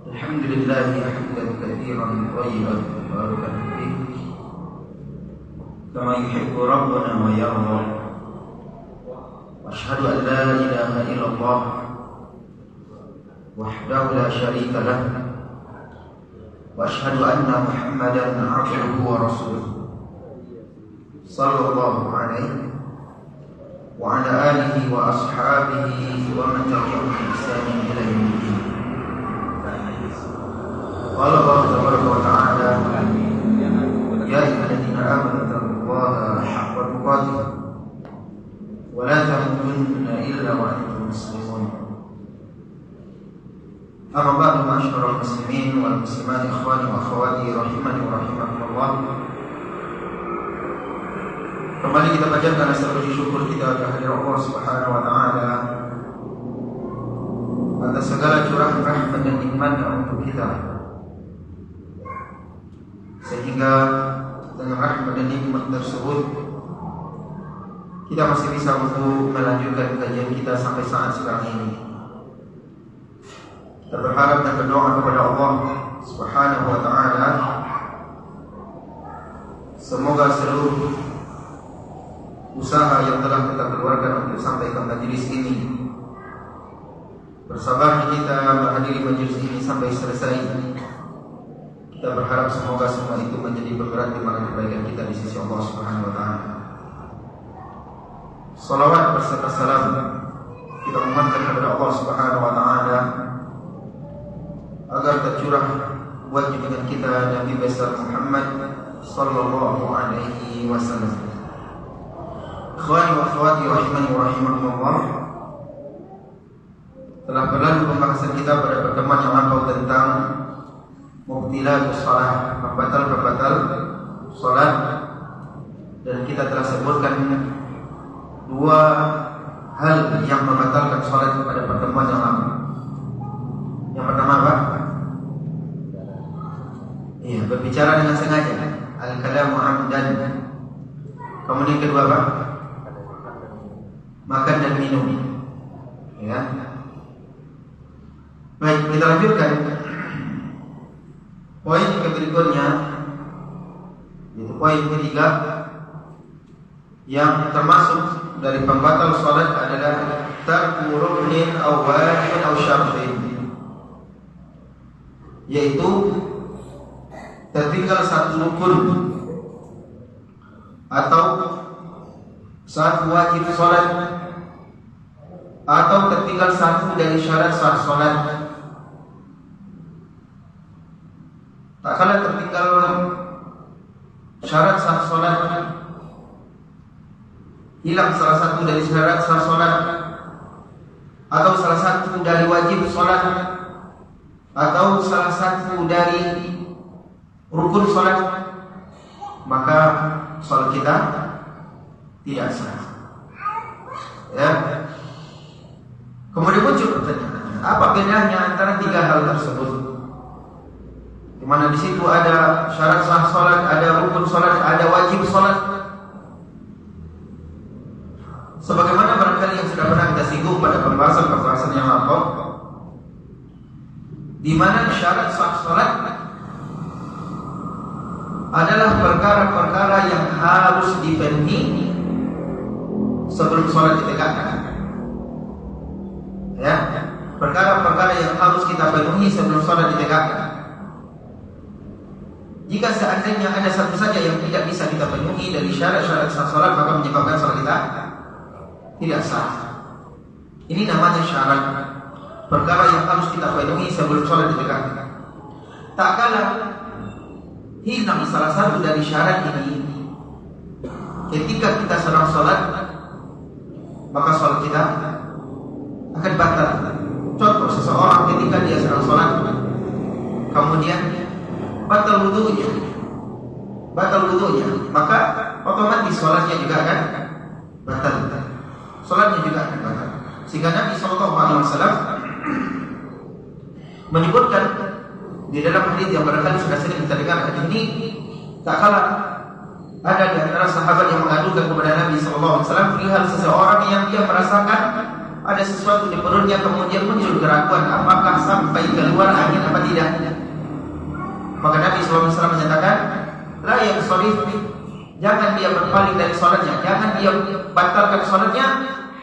الحمد لله حمدا كثيرا طيبا مباركا فيه كما يحب ربنا ويرضى واشهد ان لا اله الا الله وحده لا شريك له واشهد ان محمدا عبده ورسوله صلى الله عليه وعلى اله واصحابه ومن تبعهم باحسان الى يوم الدين. قال الله تبارك وتعالى يا أيها الذين آمنوا اتقوا الله حق تقاته ولا تموتن إلا وأنتم مسلمون. أما بعد معاشر المسلمين والمسلمات إخواني وأخواتي rahimani wa rahimakumullah. Kembali kita panjatkan rasa puji syukur kita kehadirat Allah Subhanahu wa taala atas segala curahan rahmat dan nikmat-Nya untuk kita, sehingga dengan rahmat dan nikmat tersebut kita masih bisa untuk melanjutkan kajian kita sampai saat sekarang ini. Kita berharap dan berdoa kepada Allah Subhanahu wa taala semoga seluruh usaha yang telah kita keluarkan untuk sampai ke majelis ini, bersabarnya kita menghadiri majelis ini sampai selesai, kita berharap semoga semua itu menjadi berberat timbangan kebaikan kita di sisi Allah Subhanahu wa taala. Salawat beserta salam kita memohonkan kepada Allah Subhanahu wa taala agar tercurah buat junjungan kita Nabi besar Muhammad sallallahu alaihi wasallam. Ikhwani wa akhwati rahimani wa rahimakumullah. Telah berlalu pembahasan kita pada pertemuan yang lampau tentang mubtilatus shalah, pembatal-pembatal salat, dan kita telah sebutkan dua hal yang membatalkan salat pada pertemuan yang lalu. Yang pertama apa? Iya, berbicara dengan sengaja, al-kalamu amdan. Kemudian kedua apa? Makan dan minum. Ya. Baik, kita lanjutkan. Poin berikutnya, itu poin ketiga yang termasuk dari pembatal salat adalah tarku ruknin aw wajibin aw syartin, yaitu tertinggal satu rukun atau satu wajib salat atau tertinggal satu dari syarat sah salat. Tak kala tertinggal syarat sah salat, hilang salah satu dari syarat sah salat, atau salah satu dari wajib salat, atau salah satu dari rukun salat, maka salat kita tidak sah. Ya. Kemudian muncul pertanyaan, apa bedanya antara tiga hal tersebut? Di mana di situ ada syarat sah salat, ada rukun salat, ada wajib salat. Sebagaimana barangkali yang sudah pernah kita singgung pada pembahasan yang lampau, di mana syarat sah salat adalah perkara-perkara yang harus dipenuhi sebelum salat ditegakkan. Ya, perkara-perkara yang harus kita penuhi sebelum salat ditegakkan. Jika seandainya ada satu saja yang tidak bisa kita penuhi dari syarat-syarat sah salat, maka menyebabkan salat kita tidak sah. Ini namanya syarat, perkara yang harus kita penuhi sebelum salat ditegakkan. Tak kala hilang salah satu dari syarat ini ketika kita sedang salat, maka salat kita akan batal. Contoh, seseorang ketika dia sedang salat kemudian batal wudunya, maka otomatis salatnya juga akan batal. Salatnya juga akan batal. Sehingga Nabi SAW menyebutkan di dalam hadis yang barangkali sudah sering kita dengar hadis ini, tak kala ada di antara sahabat yang mengadukan kepada Nabi SAW perihal seseorang yang dia merasakan ada sesuatu di perutnya, kemudian muncul keraguan apakah sampai keluar angin apa tidak. Maka Nabi SAW menyatakan, la yansharif, jangan dia berpaling dari sholatnya, jangan dia batalkan sholatnya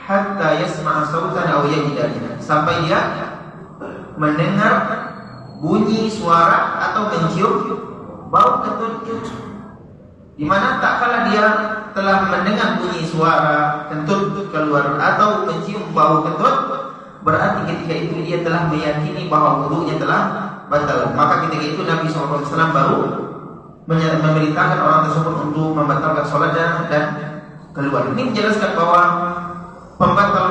hatta yasma'a sautan aw yajida, sampai dia mendengar bunyi suara atau mencium bau kentut. Di mana tak kala dia telah mendengar bunyi suara kentut keluar atau mencium bau kentut, berarti ketika itu dia telah meyakini bahwa wudunya telah batal. Maka ketika itu Nabi SAW baru memerintahkan orang tersebut untuk membatalkan sholatnya dan keluar. Ini menjelaskan bahwa pembatal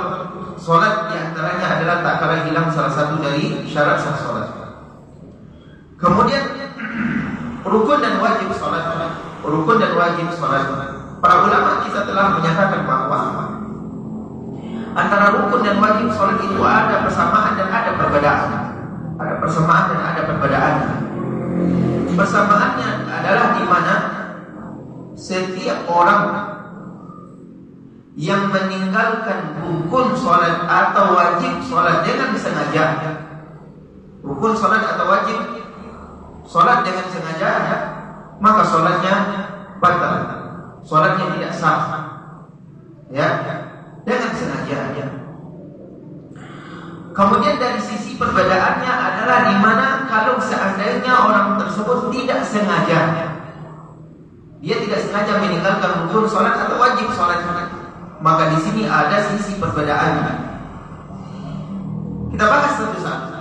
sholat diantaranya adalah tak kala hilang salah satu dari syarat sah sholat. Kemudian rukun dan wajib sholat. Rukun dan wajib sholat. Para ulama kita telah menyatakan bahwa antara rukun dan wajib sholat itu ada persamaan dan ada perbedaan. Ada persamaan dan ada perbedaan. Persamaannya adalah di mana setiap orang yang meninggalkan rukun sholat atau wajib sholat dengan sengaja, rukun sholat atau wajib sholat dengan sengaja, maka sholatnya batal, sholatnya tidak sah, ya, dengan sengaja. Kemudian dari sisi perbedaannya adalah di mana kalau seandainya orang tersebut tidak sengaja, dia tidak sengaja meninggalkan rukun sholat atau wajib sholat, maka di sini ada sisi perbedaannya. Kita bahas satu-satu.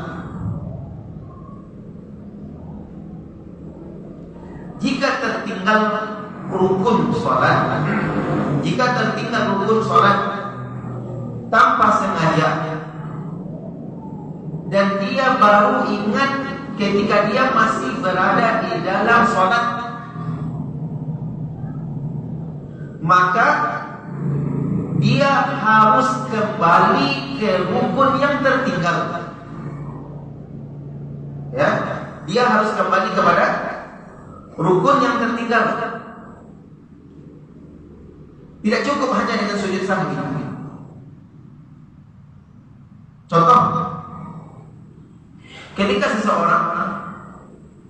Jika tertinggal rukun sholat, jika tertinggal rukun sholat tanpa sengaja, dan dia baru ingat ketika dia masih berada di dalam sholat, maka dia harus kembali ke rukun yang tertinggal. Ya, dia harus kembali kepada rukun yang tertinggal. Tidak cukup hanya dengan sujud sahwi. Contoh, ketika seseorang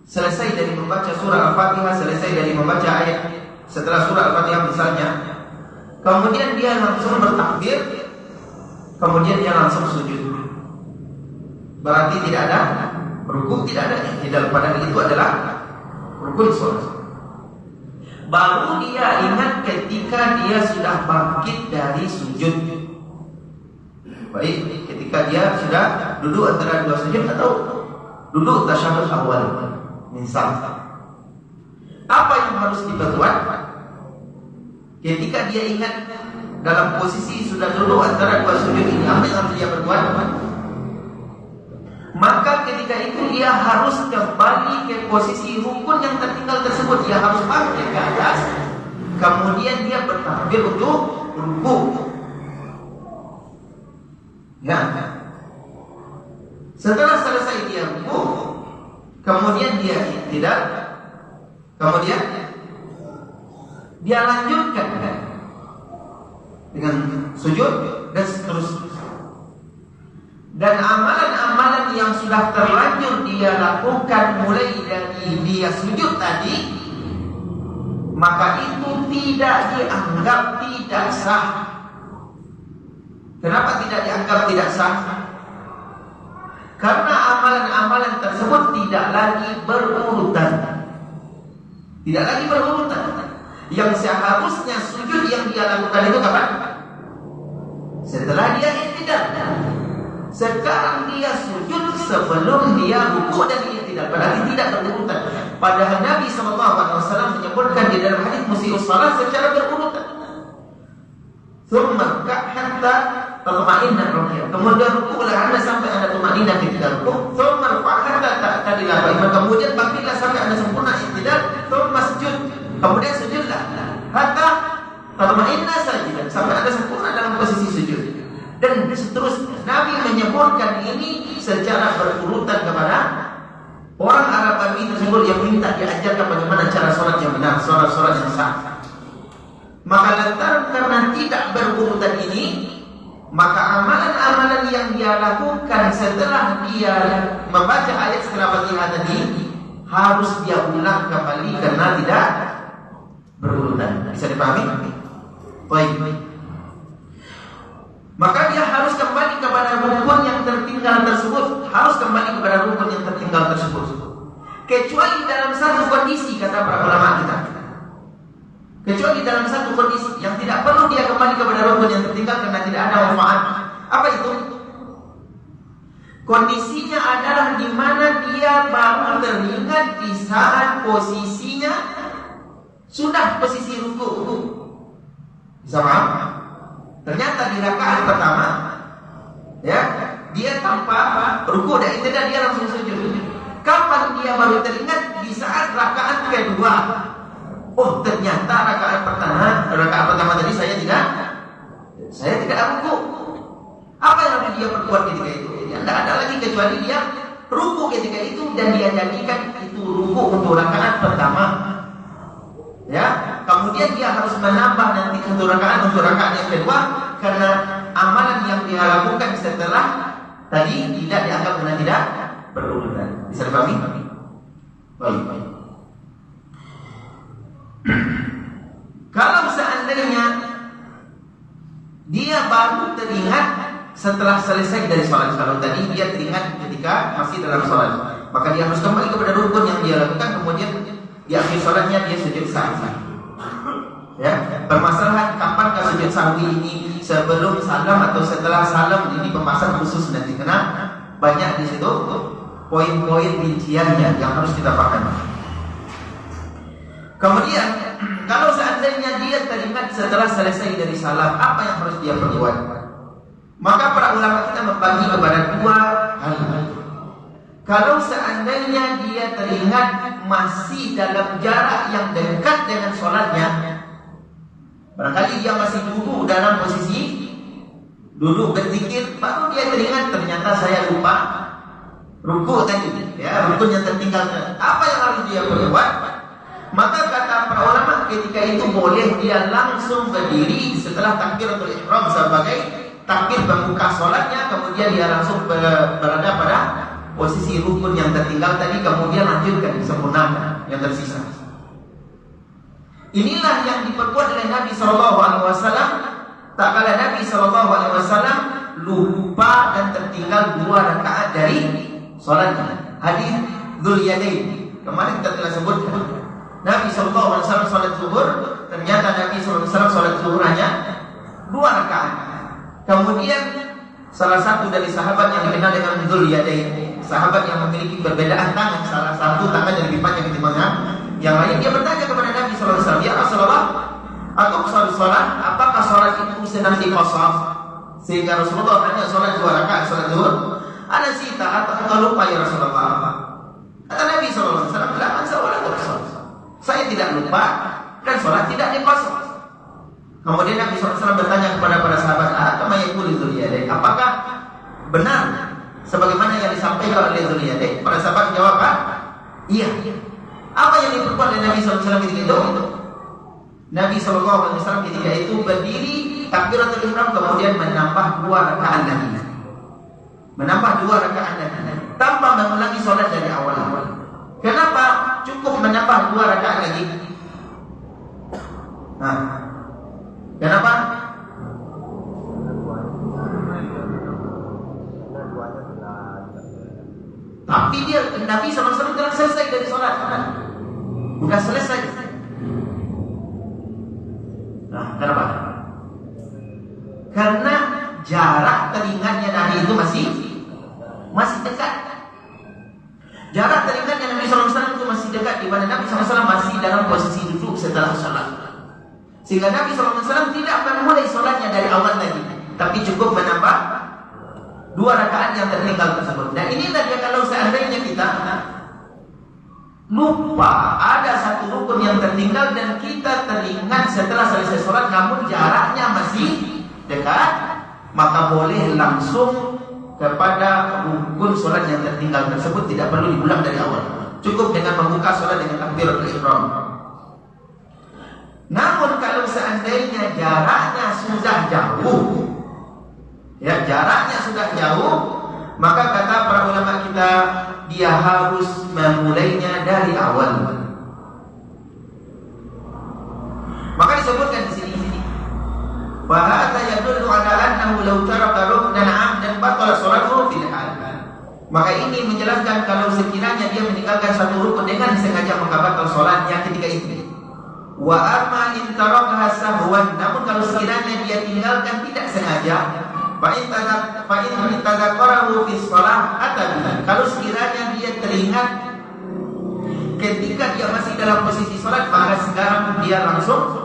selesai dari membaca surah Al-Fatihah, selesai dari membaca ayat setelah surah Al-Fatihah misalnya, kemudian dia langsung bertakbir, kemudian dia langsung sujud, berarti tidak ada rukun, tidak ada i'tidal, padahal itu adalah rukun sholat. Baru dia ingat ketika dia sudah bangkit dari sujud. Baik, ketika dia sudah duduk antara dua sujud atau duduk tasyahud awal, misal. Apa yang harus diperbuat? Ketika dia ingat dalam posisi sudah duduk antara dua sujud ini, apa yang harus dia perbuat? Maka ketika itu dia harus kembali ke posisi rukun yang tertinggal tersebut. Dia harus bangkit ke atas, kemudian dia bertakbir untuk rukuk. Ya. Setelah selesai dia rukuk, kemudian dia tidak, kemudian dia lanjutkan dengan sujud dan seterusnya. Dan amalan-amalan yang sudah terlanjur dia lakukan mulai dari dia sujud tadi, maka itu tidak dianggap tidak sah. Kenapa tidak dianggap tidak sah? Karena amalan-amalan tersebut tidak lagi berurutan. Tidak lagi berurutan. Yang seharusnya sujud yang dia lakukan itu kapan? Setelah dia i'tidal. Sekarang dia sujud sebelum dia rukuk dan i'tidal, berarti tidak berurutan. Padahal Nabi SAW menyebutkan di dalam hadis musii'us shalah secara berurutan. Tsumma hatta tatma'inna ruku'ah. Kemudian rukuklah Anda sampai Anda tumaninah ketika rukuk. Tsumma hatta ta'tadila qaiman. Kemudian bangkitlah sampai Anda sempurna i'tidal. Tsumma sujud. Kemudian sujudlah hatta tatma'inna sajidan, sampai Anda sempurna dalam posisi sujud. Dan seterusnya. Nabi menyebutkan ini secara berurutan kepada orang Arab Badui tersebut yang minta diajarkan bagaimana cara sholat yang benar, sholat yang sah. Maka lantaran karena tidak berurutan ini, maka amalan-amalan yang dia lakukan setelah dia membaca ayat setelah Fatihah tadi harus dia ulang kembali karena tidak berurutan. Bisa dipahami? Baik. Maka dia harus kembali kepada rukun yang tertinggal tersebut, harus kembali kepada rukun yang tertinggal tersebut. Kecuali dalam satu kondisi, kata para ulama kita. Kecuali dalam satu kondisi yang tidak perlu dia kembali kepada rukun yang tertinggal karena tidak ada manfaat. Apa itu? Kondisinya adalah di mana dia baru teringat di saat posisinya sudah posisi ruku. Bisa paham? Ternyata di rakaat pertama, ya, dia tanpa ruku dan tidak dia langsung sujud. Kapan dia baru teringat? Di saat rakaat kedua. Oh, ternyata rakaat pertama tadi saya tidak ruku. Apa yang harus dia perbuat ketika itu? Ya, tidak ada lagi kecuali dia ruku ketika itu dan dia jadikan itu ruku untuk rakaat pertama. Ya, kemudian dia harus menambah nanti satu rakaat untuk rakaat yang kedua karena amalan yang dia lakukan setelah tadi tidak dianggap karena tidak berurutan. Bisa dipahami? Baik. Kalau seandainya dia baru teringat setelah selesai dari sholat, kalau tadi dia teringat ketika masih dalam sholat, maka dia harus kembali kepada rukun yang dia lakukan, kemudian di akhir sholatnya dia sujud sahwi. Ya, permasalahan kapankah sujud sahwi ini, sebelum salam atau setelah salam, ini pembahasan khusus nanti karena banyak di situ poin-poin rinciannya yang harus kita pahami. Kemudian kalau seandainya dia teringat setelah selesai dari salam, apa yang harus dia perbuat? Maka para ulama kita membagi kepada dua hal. Kalau seandainya dia teringat masih dalam jarak yang dekat dengan sholatnya, barangkali dia masih duduk dalam posisi duduk berzikir, baru dia teringat ternyata saya lupa ruku tadi, ya, rukun yang tertinggal. Apa yang harus dia perbuat? Maka kata para ulama ketika itu boleh dia langsung berdiri setelah takbiratul ihram sebagai takbir pembuka sholatnya, kemudian dia langsung berada pada posisi rukun yang tertinggal tadi, kemudian lanjutkan sempurnakan yang tersisa. Inilah yang diperbuat oleh Nabi SAW. Tak kala Nabi SAW lupa dan tertinggal 2 rakaat dari sholatnya. Hadis Dzul Yadain kemarin kita telah sebutkan. Nabi SAW sholat zuhur, ternyata Nabi SAW sholat zuhur hanya 2 rakaat. Kemudian salah satu dari sahabat yang dikenal dengan Dzul Yadain, sahabat yang memiliki perbedaan tangan, salah satu tangan yang lebih panjang ketimbang yang lain, dia bertanya kepada Nabi SAW, ya Rasulullah, aku sholat, apakah sholat itu sedang dikosong sehingga Rasulullah hanya sholat 2 rakaat sholat zuhur? Ada sita atau lupa ya Rasulullah? Kata Nabi SAW, saya tidak lupa dan sholat tidak dikosong. Kemudian Nabi SAW bertanya kepada para sahabat, apakah benar sebagaimana yang disampaikan oleh Dzul Yadain? Para sahabat jawab, iya. Apa yang diperbuat oleh Nabi SAW ketika itu? Nabi SAW ketika itu berdiri takbiratul ihram, kemudian menambah 2 rakaat lagi. Menambah 2 rakaat lagi tanpa mengulangi sholat dari awal-awal. Kenapa cukup menambah 2 rakaat lagi? Nah, kenapa? Tapi dia Nabi SAW telah selesai dari sholat, bukan selesai. Nah, kenapa? Karena jarak teringatnya Nabi itu masih dekat. Jarak teringatnya Nabi SAW itu masih dekat, di mana Nabi SAW masih dalam posisi duduk setelah sholat. Sehingga Nabi SAW tidak memulai sholatnya dari awal tadi, tapi cukup menambah 2 rakaat yang tertinggal tersebut. Dan inilah dia kalau seandainya kita lupa ada satu rukun yang tertinggal dan kita teringat setelah selesai sholat, namun jaraknya masih dekat, maka boleh langsung kepada rukun sholat yang tertinggal tersebut, tidak perlu diulang dari awal. Cukup dengan membuka sholat dengan takbiratul ihram. Namun kalau seandainya jaraknya sudah jauh, ya jaraknya sudah jauh, maka kata para ulama kita dia harus memulainya dari awal. Maka disebutkan di sini, wa hadza yadullu ala annahu law taraka ruknan 'amdan batala salatuhu fil hal. Maka ini menjelaskan kalau sekiranya dia meninggalkan satu rukun dengan sengaja maka batal salatnya ketika itu. Wa amma in tarakaha sahwan, namun kalau sekiranya dia tinggalkan tidak sengaja, fa in tadzakarahu fi shalah atabihi. Kalau sekiranya dia teringat ketika dia masih dalam posisi salat, maka sekarang dia langsung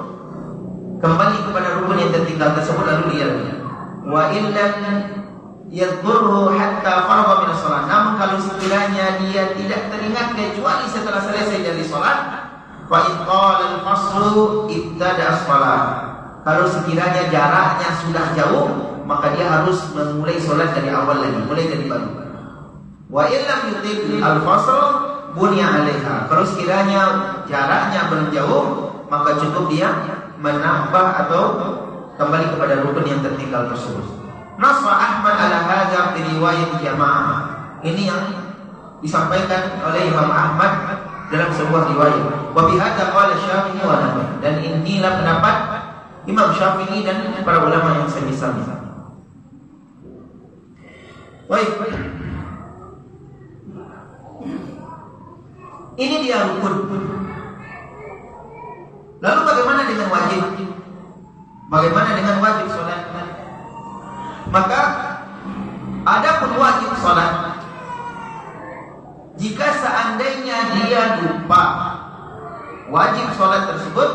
kembali kepada rukun yang tertinggal tersebut lalu dia wa illam yadhkurhu hatta faragha min shalah. Namun kalau sekiranya dia tidak teringat kecuali setelah selesai dari salat, fa in qala al-faslu ibtada as-shalah. Kalau sekiranya jaraknya sudah jauh, maka dia harus memulai salat dari awal lagi, mulai dari baru. Wa illam yutil al-fasl bunya 'alaiha. Kalau sekiranya jaraknya belum jauh, maka cukup dia menambah atau kembali kepada rukun yang tertinggal tersebut. Nassa Ahmad ala hadza fi riwayat jamaah. Ini yang disampaikan oleh Imam Ahmad dalam sebuah riwayat. Wa bi hadza qala Syafi'i wa Nawawi. Dan inilah pendapat Imam Syafi'i dan para ulama yang semisal-misal. Baik. Ini dia rukun. Lalu bagaimana dengan wajib? Bagaimana dengan wajib salat? Maka ada pun wajib salat, jika seandainya dia lupa wajib salat tersebut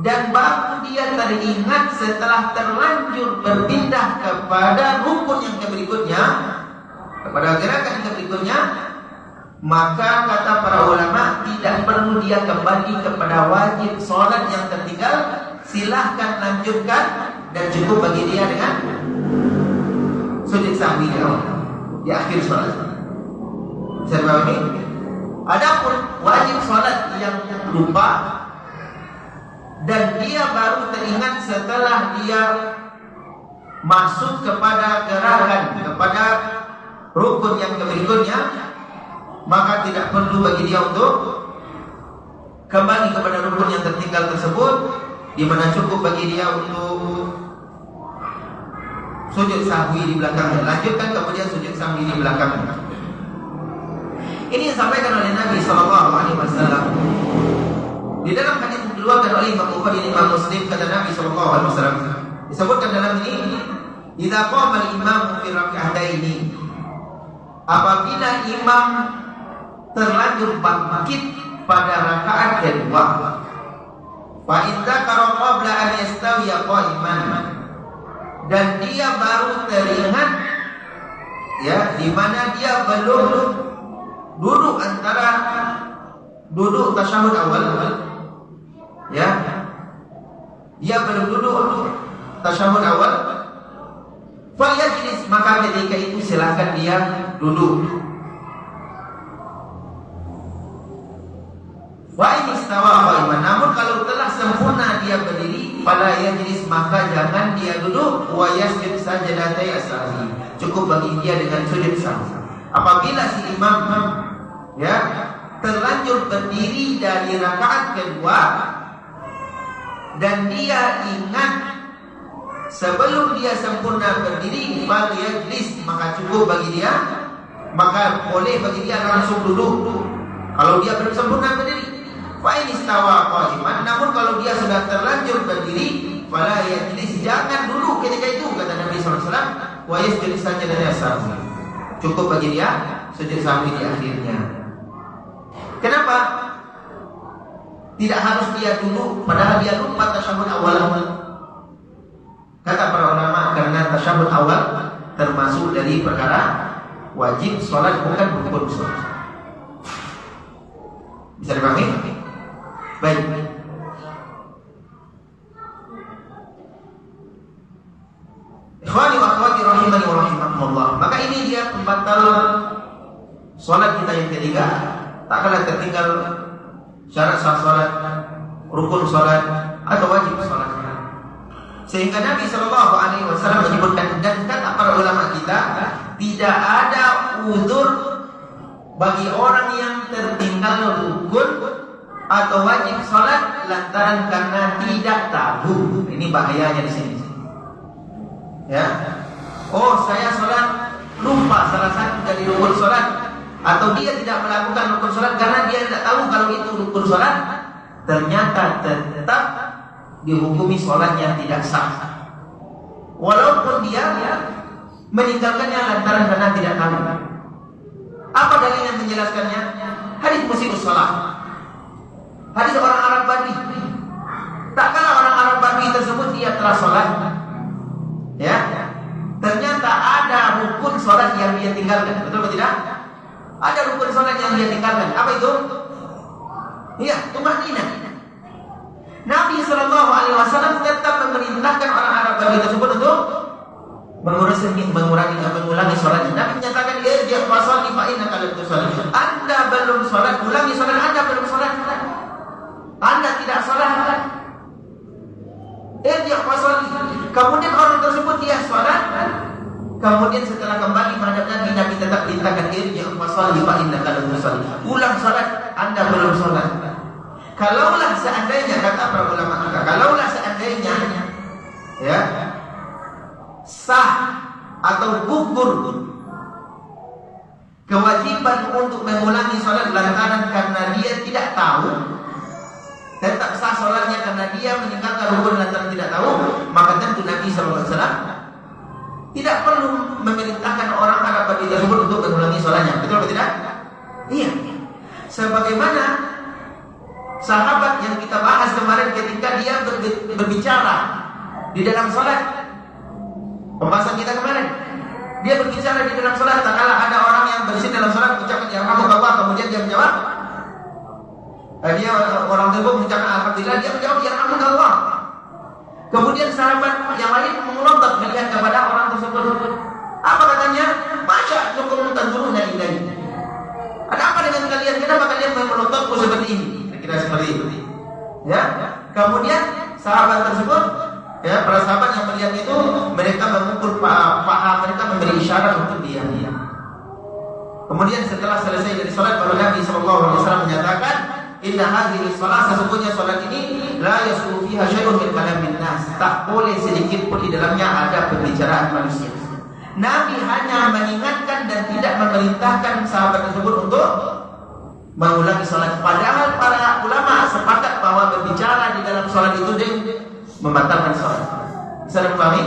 dan baru dia teringat setelah terlanjur berpindah kepada rukun yang berikutnya, kepada gerakan yang berikutnya, maka kata para ulama tidak perlu dia kembali kepada wajib salat yang tertinggal. Silahkan lanjutkan dan cukup bagi dia dengan sujud sahwi di akhir salat. Bisa dipahami? Adapun wajib salat yang lupa dan dia baru teringat setelah dia masuk kepada gerakan, kepada rukun yang berikutnya, maka tidak perlu bagi dia untuk kembali kepada rukun yang tertinggal tersebut, di mana cukup bagi dia untuk sujud sahwi di belakangnya. Lanjutkan kemudian sujud sahwi di belakangnya. Ini yang disampaikan oleh Nabi SAW. Di dalam hadis yang diriwayatkan oleh Imam Bukhari dan Imam Muslim, kata Nabi SAW, disebutkan dalam ini, "Idza qama al-imam fi rak'ataini." Apabila imam terlanjur bangkit pada rakaat kedua, fa in dzakara qabla an yastawiya qa'iman, dan dia baru teringat ya di mana dia belum duduk antara duduk tasyahud awal, ya dia belum duduk tasyahud awal, fal yajlis, maka ketika itu silakan dia duduk. Wa in istawa qa'iman, namun kalau telah sempurna dia berdiri, fala yajlis, maka jangan dia duduk. Wa yasjud sajdatai as-sahwi, cukup bagi dia dengan sujud sahwi. Apabila si imam ya terlanjur berdiri dari rakaat kedua dan dia ingat sebelum dia sempurna berdiri, fal yajlis, maka cukup bagi dia, maka boleh bagi dia langsung duduk kalau dia belum sempurna berdiri. Fa in istawa qa'iman, namun kalau dia sudah terlanjur berdiri, fala yajlis, jangan duduk ketika itu, kata Nabi SAW. Wa yasjud sajdatai as-sahwi, cukup bagi dia sujud sahwi di akhirnya. Kenapa? Tidak harus dia duduk padahal dia lupa tasyahud awal. Kata para ulama, karena tasyahud awal termasuk dari perkara wajib salat, bukan rukun salat. Bisa dipahami? Baik. Ikhwani wa akhwati rahimani wa rahimakumullah. Maka ini dia pembatal salat kita yang ketiga. Tak kalah tertinggal syarat sah salat, rukun salat atau wajib salat. Sehingga Nabi Shallallahu Alaihi Wasallam menyebutkan, dan kata para ulama kita, tidak ada uzur bagi orang yang tertinggal rukun atau wajib sholat lantaran karena tidak tahu. Ini bahayanya di sini. Ya, oh saya sholat lupa salah satu dari rukun sholat, atau dia tidak melakukan rukun sholat karena dia tidak tahu kalau itu rukun sholat, ternyata tetap dihukumi sholatnya tidak sah, walaupun dia meninggalkannya lantaran karena tidak tahu. Apa dalil yang menjelaskannya? Hadis musii'us shalah, hadis orang Arab Badui. Tak kala orang Arab Badui tersebut dia telah sholat, ya, ternyata ada rukun sholat yang dia tinggalkan. Betul atau tidak? Ada rukun sholat yang dia tinggalkan. Apa itu? Iya, tumaninah. Nabi Shallallahu Alaihi Wasallam tetap memerintahkan orang Arab Badui tersebut untuk mengulangi sholatnya. Nabi menyatakan, dia fasal ifain kalau itu sholat. Anda belum sholat, ulangi sholat. Anda belum sholat, Anda tidak sholat. Dia fasal. Kemudian orang tersebut dia sholat. Kemudian setelah kembali menghadap Nabi tetap perintahkan, dia fasal ifain kalau itu sholat. Ulang sholat, Anda belum sholat. Kalaulah seandainya, kata para ulama kita, kalaulah seandainya ya sah atau gugur kewajiban untuk mengulangi sholat lantaran karena dia tidak tahu, tetap sah sholatnya karena dia meninggalkan rukun lantaran tidak tahu, maka tentu Nabi SAW tidak perlu memerintahkan orang Arab Badui tersebut untuk mengulangi sholatnya. Betul atau tidak? Iya. Sebagaimana sahabat yang kita bahas kemarin ketika dia berbicara di dalam sholat, pembahasan kita kemarin, dia berbicara di dalam sholat. Tak kala ada orang yang bersin dalam sholat mengucapkan yarhamukallah, kemudian dia menjawab, dia orang tersebut mengucapkan alhamdulillah, dia menjawab yarhamukallah. Kemudian sahabat yang lain melontot melihat kepada orang tersebut. Apa katanya? Masya Allah, tanzuruna ilahi. Ada apa dengan kalian? Kenapa kalian melontot seperti ini? Seperti itu, ya. Kemudian sahabat tersebut, ya, para sahabat yang melihat itu, mereka memukul paha, mereka memberi isyarat untuk diam. Kemudian setelah selesai dari sholat, baru Nabi SAW menyatakan, inna hadhihi sholat, sesungguhnya sholat ini la yasulu fiha syai'un min kalamin nas, tak boleh sedikit pun di dalamnya ada pembicaraan manusia. Nabi hanya mengingatkan dan tidak memerintahkan sahabat tersebut untuk mengulangi sholat. Padahal para ulama sepakat bahwa berbicara di dalam sholat itu membatalkan sholat. Bisa dipahami?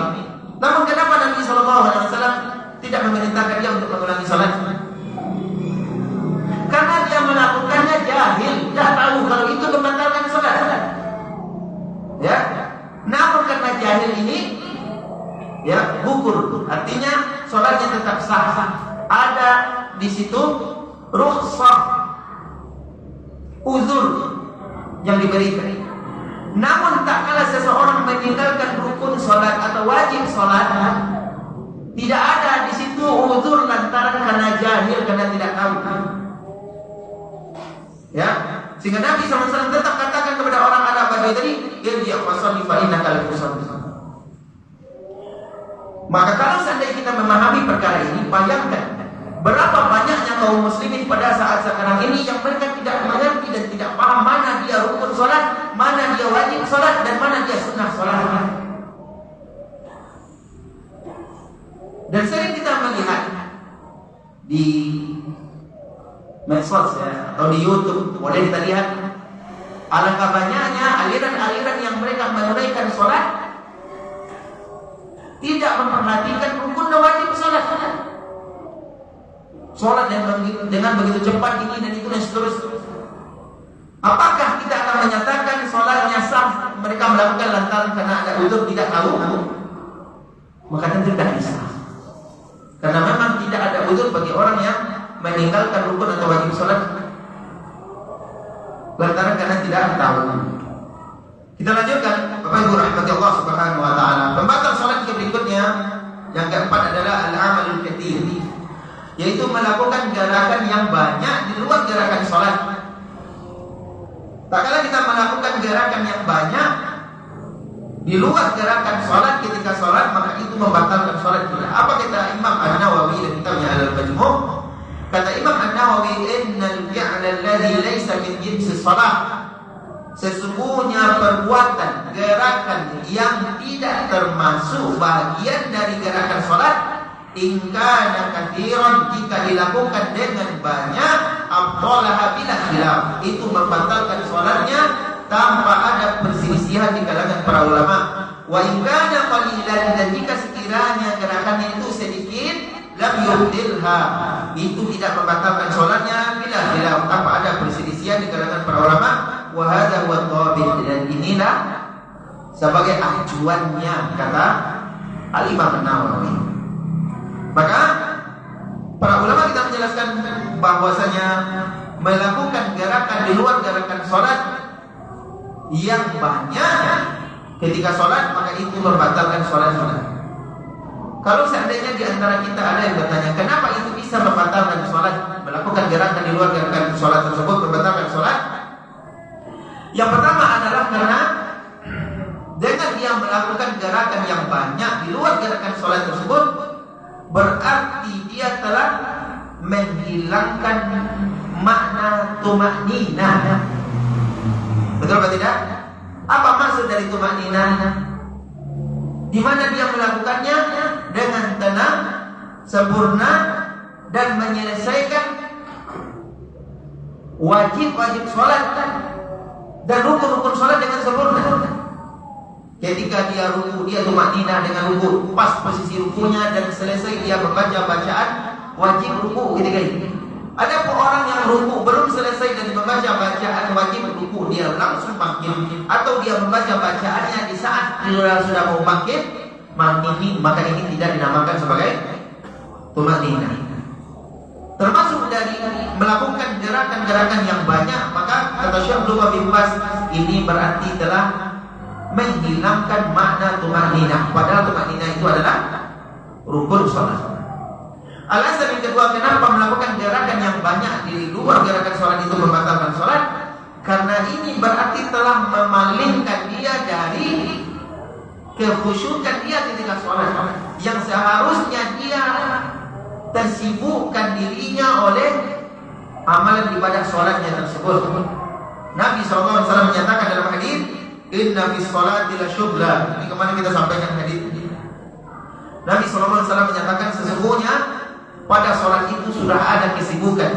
Namun kenapa Nabi SAW tidak memerintahkan dia untuk mengulangi sholat? Karena dia melakukannya jahil, tidak tahu kalau itu membatalkan sholat. Ya. Namun karena jahil ini, ya, gugur. Artinya sholatnya tetap sah. Ada di situ rukhsah, uzur yang diberikan. Namun tak kala seseorang meninggalkan rukun sholat atau wajib sholat, tidak ada di situ uzur lantaran karena jahil, karena tidak tahu. Ya, sehingga Nabi SAW tetap katakan kepada orang Arab Badui tadi, irji' fasalli fa innaka lam tusalli. Maka kalau seandainya kita memahami perkara ini, bayangkan berapa banyaknya kaum muslimin pada saat sekarang ini yang mereka tidak mengerti dan tidak paham mana dia rukun sholat, mana dia wajib sholat, dan mana dia sunnah sholat. Dan sering kita melihat di medsos, ya, atau di YouTube, boleh kita lihat alangkah banyaknya aliran-aliran yang mereka menunaikan sholat tidak memperhatikan rukun dan wajib sholat. Sholat dengan begitu cepat ini dan itu dan seterusnya. Apakah kita akan menyatakan sholatnya sah mereka melakukan lantaran karena ada uzur tidak tahu? Maka tentu tidak bisa. Karena memang tidak ada uzur bagi orang yang meninggalkan rukun atau wajib sholat lantaran karena tidak tahu. Kita lanjutkan, Bapak Ibu rahmati Allah Subhanahu wa taala. Pembatal sholat berikutnya yang keempat adalah al-amalul katsir, yaitu melakukan gerakan yang banyak di luar gerakan sholat. Tak kala kita melakukan gerakan yang banyak di luar gerakan sholat ketika sholat, maka itu membatalkan sholat kita. Apa kata Imam An-Nawawi dalam kitabnya Al-Majmu'? Kata Imam An-Nawawi, innal fi'la alladhi laysa min jinsi shalah, sesungguhnya perbuatan gerakan yang tidak termasuk bagian dari gerakan sholat, in kana katsiran, jika dilakukan dengan banyak, abtalaha bila khilaf, itu membatalkan sholatnya tanpa ada perselisihan di kalangan para ulama. Wa in kana qalilan, dan jika sekiranya gerakannya itu sedikit, lam yubtilha, itu tidak membatalkan sholatnya bila khilaf, tanpa ada perselisihan di kalangan para ulama. Wa hadza huwa dhabit, dan inilah sebagai acuannya kata Al-Imam An-Nawawi. Maka para ulama kita menjelaskan bahwasanya melakukan gerakan di luar gerakan sholat yang banyak ketika sholat, maka itu membatalkan sholat. Kalau seandainya di antara kita ada yang bertanya, kenapa itu bisa membatalkan sholat, melakukan gerakan di luar gerakan sholat tersebut membatalkan sholat? Yang pertama adalah karena dengan dia melakukan gerakan yang banyak di luar gerakan sholat tersebut, berarti dia telah menghilangkan makna tumakninah. Betul atau tidak? Apa maksud dari tumakninah? Di mana dia melakukannya dengan tenang, sempurna, dan menyelesaikan wajib-wajib sholat dan rukun-rukun sholat dengan sempurna. Ketika dia ruku, dia tumakninah dengan ruku, pas posisi rukunya, dan selesai dia membaca bacaan wajib ruku ketika itu. Ada orang yang ruku belum selesai dan membaca bacaan wajib ruku, dia langsung bangkit, atau dia membaca bacaannya di saat dia sudah mau bangkit, maka ini tidak dinamakan sebagai tumakninah. Termasuk dari melakukan gerakan-gerakan yang banyak, maka kata Syekh Abdullah bin Baz, ini berarti telah menghilangkan makna tumakninah. Padahal tumakninah itu adalah rukun sholat. Alasan yang kedua, kenapa melakukan gerakan yang banyak di luar gerakan sholat itu membatalkan sholat? Karena ini berarti telah memalingkan dia dari kekhusyukan dia ketika sholat, yang seharusnya dia tersibukkan dirinya oleh amalan ibadah sholatnya tersebut. Nabi SAW menyatakan dalam hadis, inna fi sholati la syughla. Ini kemarin kita sampaikan hadis. Nabi SAW menyatakan sesungguhnya pada sholat itu sudah ada kesibukan,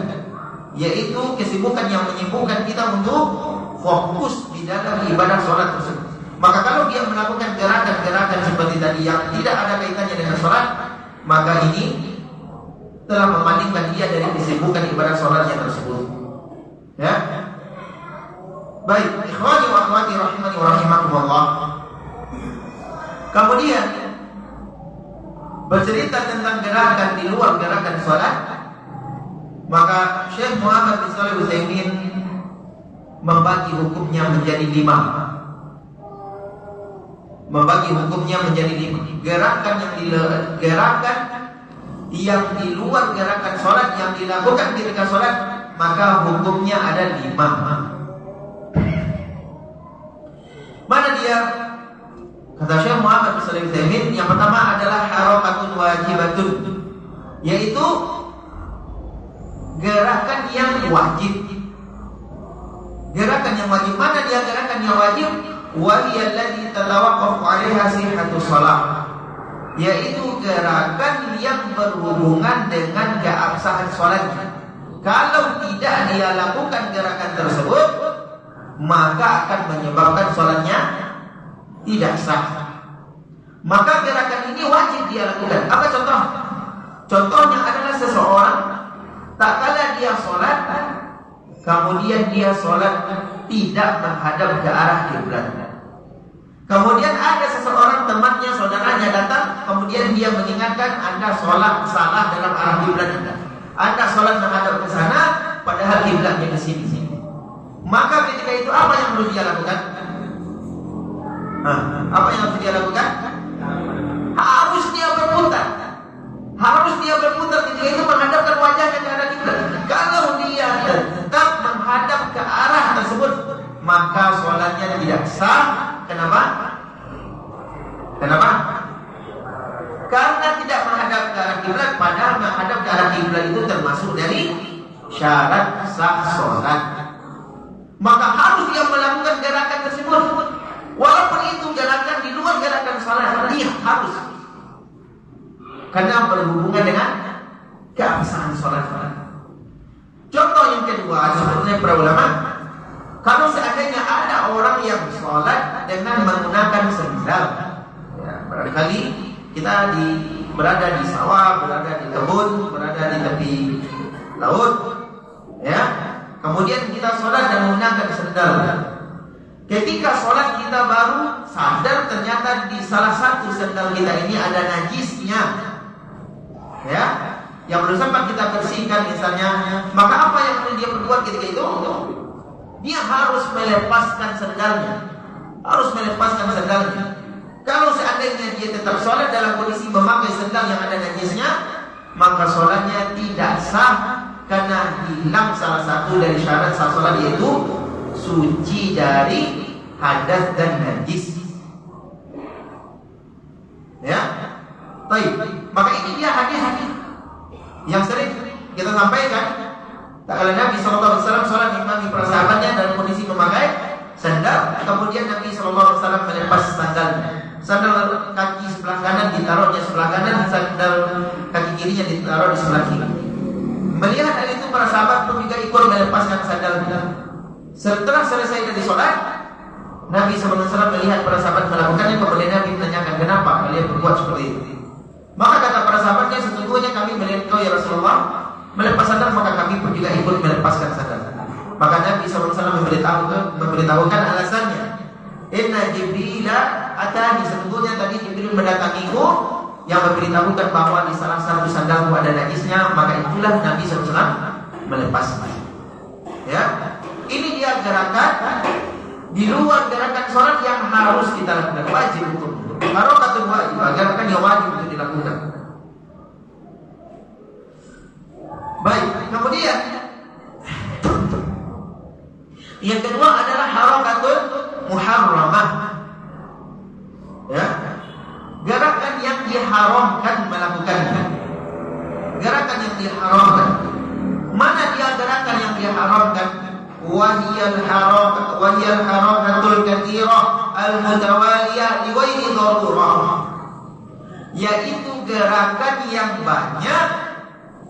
yaitu kesibukan yang menyibukkan kita untuk fokus di dalam ibadah sholat tersebut. Maka kalau dia melakukan gerakan-gerakan seperti tadi yang tidak ada kaitannya dengan sholat, maka ini telah memalingkan dia dari kesibukan ibadah sholatnya tersebut. Ya. Baik, ikhwani wa akhwati rahimani wa rahimakumullah. Kemudian bercerita tentang gerakan di luar gerakan sholat, maka Syekh Muhammad bin Shalih Al-Utsaimin membagi hukumnya menjadi 5. Membagi hukumnya menjadi 5. Gerakan yang di luar gerakan sholat yang dilakukan ketika sholat, maka hukumnya ada 5. Mana dia? Kata Syekh Muhammad bin Shalih Al-Utsaimin, yang pertama adalah harakatun wajibatun, yaitu gerakan yang wajib. Gerakan yang wajib. Mana dia gerakan yang wajib? Wa hiya allati tatawaqqafu 'alaiha sihhatus shalah, yaitu gerakan yang berhubungan dengan keabsahan sholatnya. Kalau tidak dia lakukan gerakan tersebut, maka akan menyebabkan sholatnya tidak sah. Maka gerakan ini wajib dia lakukan. Apa contoh? Contohnya adalah seseorang tak kala dia sholat, kemudian dia sholat tidak menghadap ke arah kiblat. Kemudian ada seseorang temannya, saudaranya datang, kemudian dia mengingatkan, Anda sholat salah dalam arah kiblat Anda sholat menghadap ke sana, padahal kiblatnya ke sini. Maka ketika itu apa yang harus dia lakukan? Apa yang harus dia lakukan? Harus dia berputar. Harus dia berputar ketika itu menghadapkan wajahnya ke arah kiblat. Kalau dia tetap menghadap ke arah tersebut, maka sholatnya tidak sah. Kenapa? Kenapa? Karena tidak menghadap ke arah kiblat, padahal menghadap ke arah kiblat itu termasuk dari syarat sah sholat. Maka harus dia melakukan gerakan tersebut, walaupun itu gerakan di luar gerakan sholat, dia harus, karena berhubungan dengan keabsahan sholat. Contoh yang kedua, sebetulnya para ulama, kalau seandainya ada orang yang sholat dengan menggunakan sendal, ya, barangkali kita berada di sawah, berada di kebun, berada di tepi laut, ya, kemudian kita sholat dan menggunakan sendal. Ketika sholat kita baru sadar ternyata di salah satu sendal kita ini ada najisnya, ya, yang belum sempat kita bersihkan misalnya. Maka apa yang perlu dia perbuat ketika itu? Dia harus melepaskan sendalnya, Kalau seandainya dia tetap sholat dalam kondisi memakai sendal yang ada najisnya, maka sholatnya tidak sah, karena hilang salah satu dari syarat sah sholat, yaitu suci dari hadas dan najis. Ya, baik. Maka ini dia hadis yang sering kita sampaikan. Tak kala Nabi SAW sholat mengimami para sahabatnya dalam kondisi memakai sandal, kemudian Nabi SAW melepas sandal kaki sebelah kanan ditaruhnya sebelah kanan, sandal kaki kirinya ditaruh di sebelah kiri. Melihat hal itu, para sahabat pun juga ikut melepaskan sandalnya. Setelah selesai dari sholat, Nabi SAW melihat para sahabat melakukannya, kemudian Nabi menanyakan, kenapa kalian berbuat seperti itu? Maka kata para sahabatnya, sesungguhnya kami melihat kau ya Rasulullah melepas sandal, maka kami pun juga ikut melepaskan sandal. Maka Nabi SAW memberitahukan alasannya. Inna Jibrila atani, sesungguhnya tadi Jibril mendatangiku yang memberitahukan bahwa di salah satu sandalku ada najisnya, maka itulah Nabi SAW melepasnya. Ya, ini dia gerakan di luar gerakan sholat yang harus kita lakukan, wajib untuk harokatul wajib, gerakan yang wajib untuk dilakukan. Baik, kemudian yang kedua adalah harakatul muharramah. Ya, gerakan yang diharamkan melakukannya. Gerakan yang diharamkan. Mana dia gerakan yang diharamkan? Wahiyal harakatul katsirah al-mutawaliyah li ghairi darurah. Yaitu gerakan yang banyak,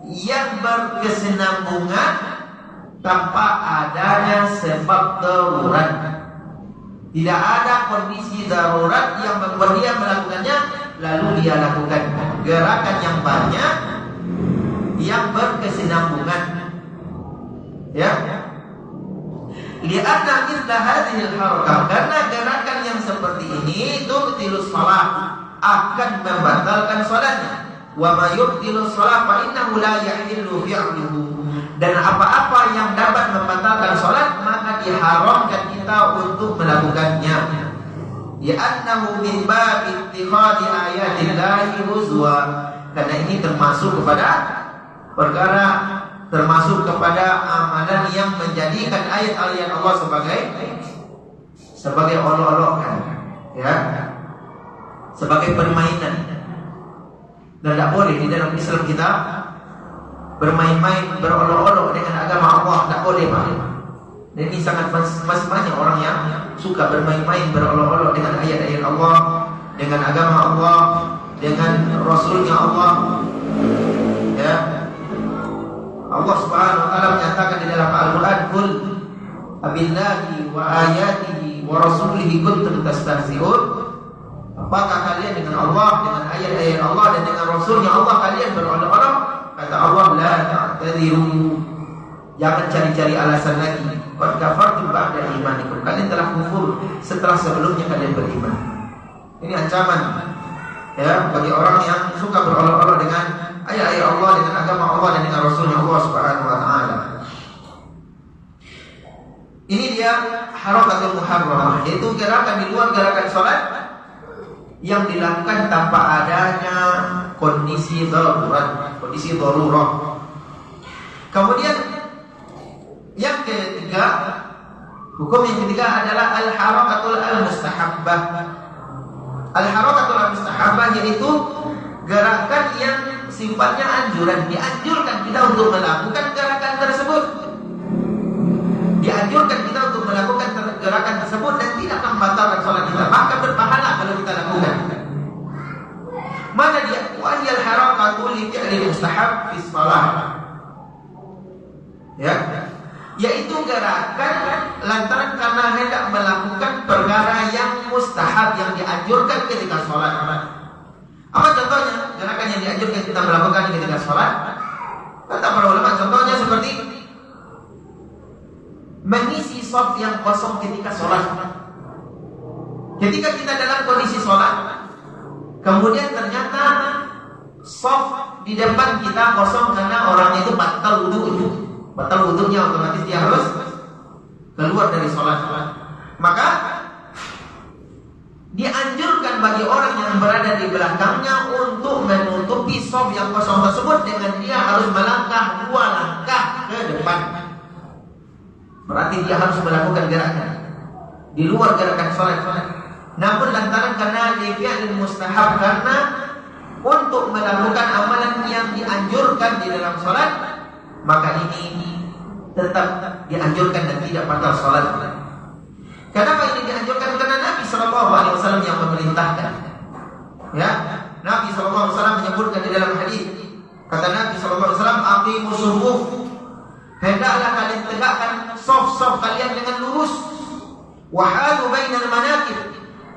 yang berkesinambungan tanpa adanya sebab darurat. Tidak ada kondisi darurat yang membuat dia melakukannya, lalu dia lakukan. Gerakan yang banyak, yang berkesinambungan. Ya, li'anna mithla hadhil harakah, karena gerakan yang seperti ini tubtilus shalah, akan membatalkan salatnya. Wa ma yubtilus shalah fa innahu la yahillu fi'luhu, dan apa-apa yang dapat membatalkan salat maka diharamkan kita untuk melakukannya. Ya annahu min bab ittikhadi ayatillahi huzwa, karena ini termasuk kepada amalan yang menjadikan ayat-ayat Allah sebagai olok-olokan, ya, sebagai permainan. Dan tidak boleh di dalam Islam kita bermain-main, berolok-olok dengan agama Allah. Tidak boleh, Pak. Dan ini sangat masih banyak orang yang suka bermain-main, berolok-olok dengan ayat-ayat Allah, dengan agama Allah, dengan Rasulnya Allah. Ya, Allah Subhanahu wa taala menyatakan di dalam Al-Qur'an, "Qul abillahi wa ayatihi wa rasulihi kuntum tastahzi'un." Apakah kalian dengan Allah, dengan ayat-ayat Allah dan dengan Rasulnya Allah kalian berolok-olok? Kata Allah, la ta'tadiru, jangan cari-cari alasan lagi. Qad kafartum ba'da imanikum, kalian telah kufur setelah sebelumnya kalian beriman. Ini ancaman, ya, bagi orang yang suka berolok-olok dengan ayat-ayat Allah, dengan agama Allah dan dengan Rasulnya Allah Subhanahu wa taala. Ini dia harakatul muharramah, yaitu gerakan di luar gerakan salat yang dilakukan tanpa adanya kondisi darurat, kondisi darurah. Kemudian yang ketiga, hukum yang ketiga adalah al-harakatul al-mustahabbah, Al-harakatul mustahabah yaitu gerakan yang sifatnya anjuran, dianjurkan kita untuk melakukan gerakan tersebut. Dianjurkan kita untuk melakukan gerakan tersebut dan tidak akan membatalkan salat kita, bahkan berpahala kalau kita lakukan. Mana dia? Wahiyal harakatul li fi'lil mustahab fi shalah. Ya, yaitu gerakan lantaran karena hendak melakukan perkara yang mustahab, yang dianjurkan ketika sholat. Apa contohnya? Gerakan yang dianjurkan kita melakukan ketika sholat. Kata para ulama, contohnya seperti mengisi shaf yang kosong ketika sholat. Ketika kita dalam kondisi sholat, kemudian ternyata shaf di depan kita kosong karena orangnya itu batal wudunya, otomatis dia harus keluar dari sholat. Maka dianjurkan bagi orang yang berada di belakangnya untuk menutupi shaf yang kosong tersebut dengan dia harus melangkah 2 langkah ke depan. Berarti dia harus melakukan gerakan di luar gerakan sholat. Namun lantaran karena dia mustahab, karena untuk melakukan amalan yang dianjurkan di dalam sholat, maka ini tetap dianjurkan dan tidak batal sholat. Kenapa ini dianjurkan? Karena Nabi SAW yang memerintahkan. Ya, Nabi SAW menyebutkan di dalam hadis. Kata Nabi SAW, aqimus sufuf, hendaklah kalian tegakkan shaf-shaf kalian dengan lurus. Wahalu bainal manakib,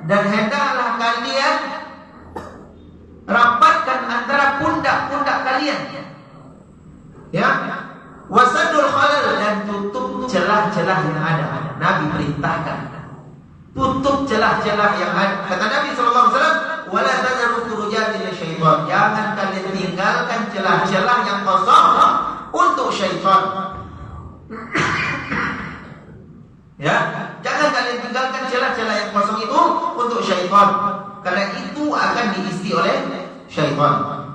dan hendaklah kalian rapatkan antara pundak-pundak kalian. Ya, wasadul khalal, dan tutup celah-celah yang ada. Nabi perintahkan tutup celah-celah yang ada. Kata Nabi SAW, wala tadru turujatil syaitan, jangan kalian tinggalkan celah-celah yang kosong untuk syaitan. Ya, jangan kalian tinggalkan celah-celah yang kosong itu untuk syaitan, karena itu akan diisi oleh syaitan.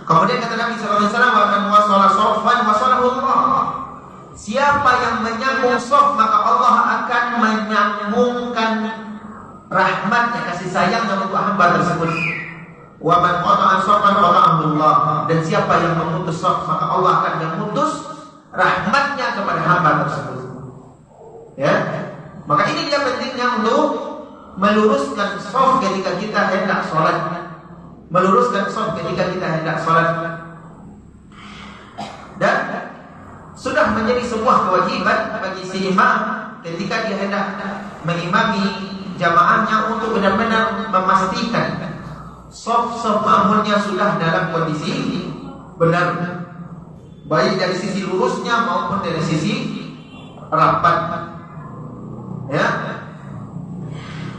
Kemudian kata Nabi SAW, wa man wasala shaffan wasalahu Allah. Siapa yang menyambung shaf, maka Allah akan menyambungkan rahmatnya, kasih sayangnya untuk hamba tersebut. Wa man qata'a shaffan qata'ahu Allah. Dan siapa yang memutus shaf, maka Allah akan memutus rahmatnya kepada hamba tersebut. Ya, maka ini dia pentingnya untuk meluruskan shaf ketika kita hendak sholat. Meluruskan shaf ketika kita hendak sholat. Dan sudah menjadi sebuah kewajiban bagi si imam ketika dia hendak mengimami jamaahnya untuk benar-benar memastikan shaf-shaf makmumnya sudah dalam kondisi benar, baik dari sisi lurusnya maupun dari sisi rapat. Ya,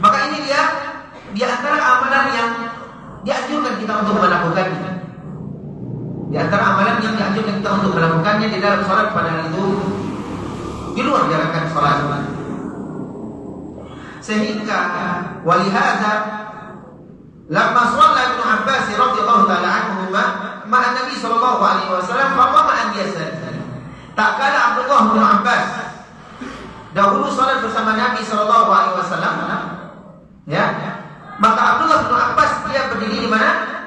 maka ini dia di antara amalan yang dianjurkan kita untuk melakukannya. Di antara amalan yang dianjurkan kita untuk melakukannya di dalam sholat pada hari itu, di luar gerakan sholat. Sehingga walihada lamma shalla Ibnu Abbas radhiyallahu taala anhuma ma'a Nabi sallallahu alaihi wasallam faqama an yasar. Tak kala Abdullah bin Abbas dahulu sholat bersama Nabi sallallahu alaihi wasallam, ya, maka Abdullah bin Abbas dia berdiri di mana?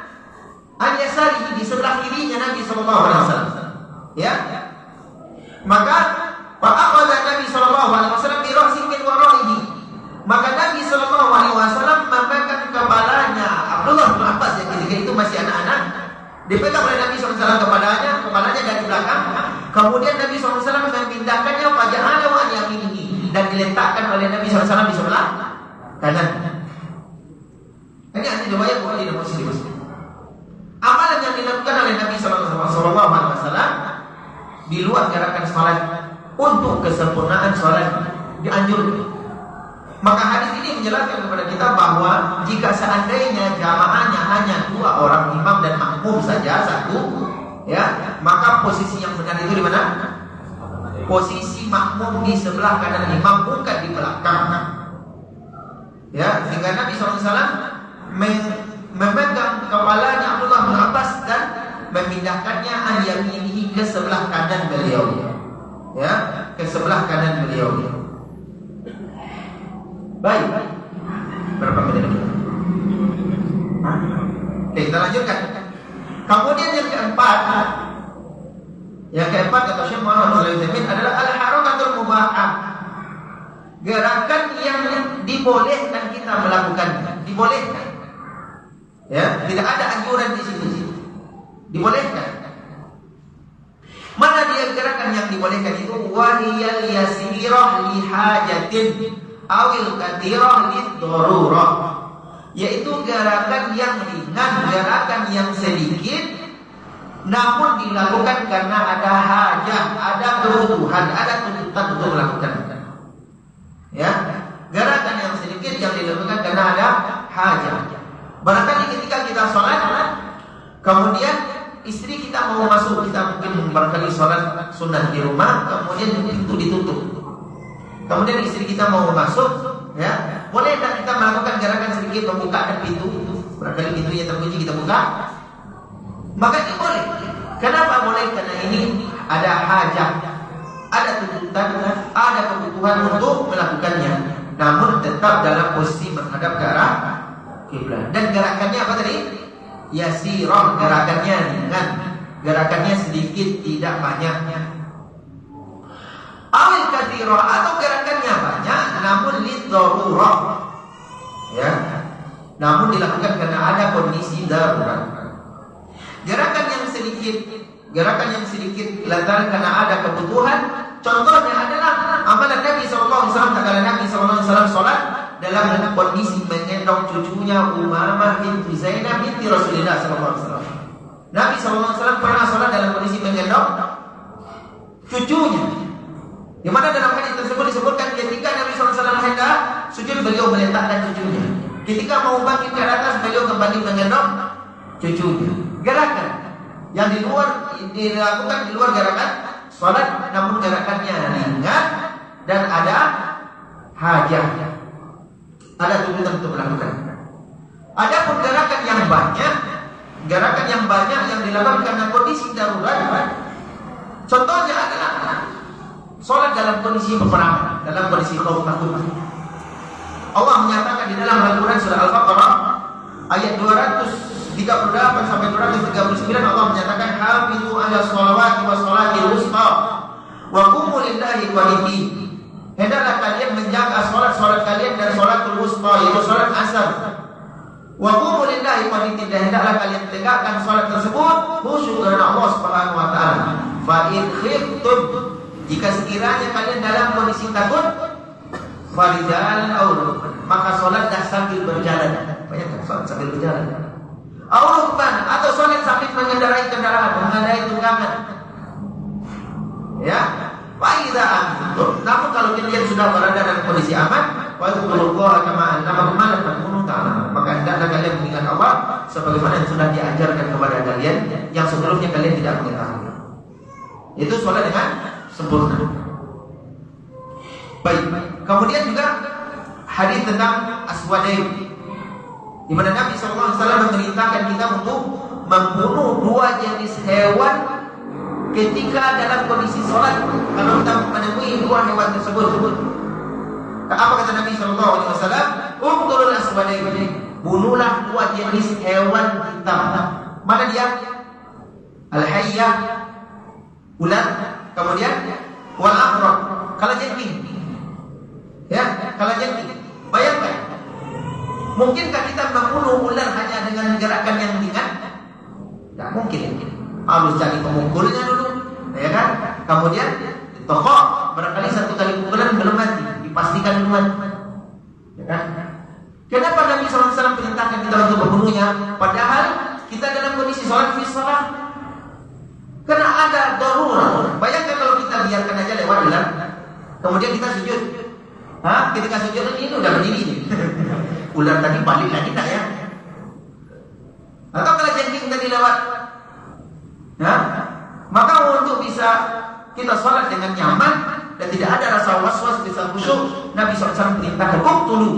Al-Yasari, di sebelah kirinya Nabi sallallahu alaihi wasallam. Ya. Maka faqala Nabi sallallahu alaihi wasallam bi ra'sihi min wara'ihi. Maka Nabi sallallahu alaihi wasallam memegang kepalanya Abdullah bin Abbas yang ketika itu masih anak-anak. Dipegang oleh Nabi sallallahu alaihi wasallam kepalanya dari belakang. Kemudian Nabi sallallahu alaihi wasallam memindahkannya faja'ala an yaminihi, dan diletakkan oleh Nabi sallallahu alaihi wasallam di sebelah kanan. Ini hadis riwayat Bukhari dan Muslim. Amalan yang dilakukan oleh Nabi sallallahu alaihi wasallam di luar gerakan salat untuk kesempurnaan salat dianjurkan. Maka hadis ini menjelaskan kepada kita bahwa jika seandainya jamaahnya hanya 2 orang, imam dan makmum saja satu, ya, maka posisi yang benar itu di mana? Posisi makmum di sebelah kanan imam, bukan di belakang. Ya, sehingga Nabi SAW memegang kepalanya Abdullah bin Abbas dan memindahkannya an yaminihi ke sebelah kanan beliau. Ya, ke sebelah kanan beliau. Baik. Berapa menit lagi? Oke, kita lanjutkan. Kemudian yang keempat kata Syekh Muhammad Al-Utsaimin adalah al-harakatul mubahah. Gerakan yang dibolehkan kita melakukannya, dibolehkan. Ya, tidak ada anjuran di situ. Dibolehkan. Mana dia gerakan yang dibolehkan itu? Wahiyal yasirah li hajatin awil kathirah li darurah. Yaitu gerakan yang ringan, gerakan yang sedikit, namun dilakukan karena ada hajat, ada kebutuhan, ada tuntutan untuk melakukan. Ya, gerakan yang sedikit yang dilakukan karena ada hajat. Barangkali ketika kita sholat, kemudian istri kita mau masuk, kita mungkin barangkali sholat sunnah di rumah, kemudian pintu ditutup. Kemudian istri kita mau masuk, ya, boleh tak kita melakukan gerakan sedikit membukakan pintu? Barangkali pintunya terkunci, kita buka. Maka ini boleh. Kenapa boleh? Karena ini ada hajat, ada tuntutan, ada kebutuhan untuk melakukannya. Namun tetap dalam posisi menghadap ke arah kiblat. Dan gerakannya apa tadi? Yasirah, gerakannya ringan, gerakannya sedikit, tidak banyak. Awil kathirah, atau gerakannya banyak, namun lidarurah. Ya, namun dilakukan karena ada kondisi darurat. Gerakan yang sedikit lantaran karena ada kebutuhan. Contohnya adalah amalan Nabi SAW. Tatkala Nabi SAW sholat dalam kondisi menggendong cucunya Umamah binti Zainab binti Rasulullah SAW. Nabi SAW pernah sholat dalam kondisi menggendong cucunya. Di mana dalam hadis tersebut disebutkan ketika Nabi SAW hendak sujud, beliau meletakkan cucunya. Ketika mau bangkit ke atas, beliau kembali menggendong cucunya. Gerakan yang dilakukan di luar gerakan sholat, namun gerakannya ringan dan ada hajat, ada tuntutan untuk melakukan. Ada pun gerakan yang banyak yang dilakukan karena kondisi darurat. Contohnya adalah sholat dalam kondisi peperangan, dalam kondisi khauf takut. Allah menyatakan di dalam Al-Quran surah Al-Baqarah ayat 238 sampai 239, Allah menyatakan hafizu ala sholawati wa sholatil wusta wa qumu lillahi qanitin. Hendaklah kalian menjaga sholat kalian dan sholatul wusta, yaitu sholat asar. Wa qumu lillahi qanitin, dan hendaklah kalian tegakkan sholat tersebut khusyuk karena Allah Subhanahu wa taala. Fa in khiftum, jika sekiranya kalian dalam kondisi takut, farijalan aw rukban, maka sholatlah sambil berjalan. Banyak kan sholat sambil berjalan? Aw rukban, atau sholat sambil mengendarai kendaraan, mengendarai tunggangan. Ya, faiza antum. Namun kalau kalian sudah berada dalam kondisi aman, wa dzkurullaha kama allamakum ma lam takunu ta'lamun, maka hendaklah kalian mengingat Allah sebagaimana yang sudah diajarkan kepada kalian yang sebelumnya kalian tidak mengetahui. Itu sholat dengan sempurna. Baik. Kemudian juga hadis tentang aswadain, di mana Nabi SAW memerintahkan kita untuk membunuh dua jenis hewan ketika dalam kondisi sholat. Kalau kita menemui dua hewan tersebut, apa kata Nabi SAW? Uqtulul aswadain, bunuhlah dua jenis hewan hitam. Mana dia? Al-hayyah, ular, kemudian wal-aqrab, kalajengking. Ya, kalajengking. Bayangkan, mungkinkah kita membunuh ular hanya dengan gerakan yang ringan? Tidak mungkin. Harus cari pemukulnya dulu, ya kan? Kemudian tokok, barangkali satu kali pukulan belum mati, dipastikan belum mati, ya kan? Kenapa Nabi SAW perintahkan kita untuk membunuhnya? Padahal kita dalam kondisi sholat fi sholat. Karena ada darurat. Bayangkan kalau kita biarkan aja lewat ular, kemudian kita sujud. Ketika sujud ini udah berdiri. Ular tadi balik lagi tak ya? Atau kalau jengking tadi lewat, maka untuk bisa kita sholat dengan nyaman dan tidak ada rasa was-was, bisa khusyuk, Nabi SAW perintahkan uqtulu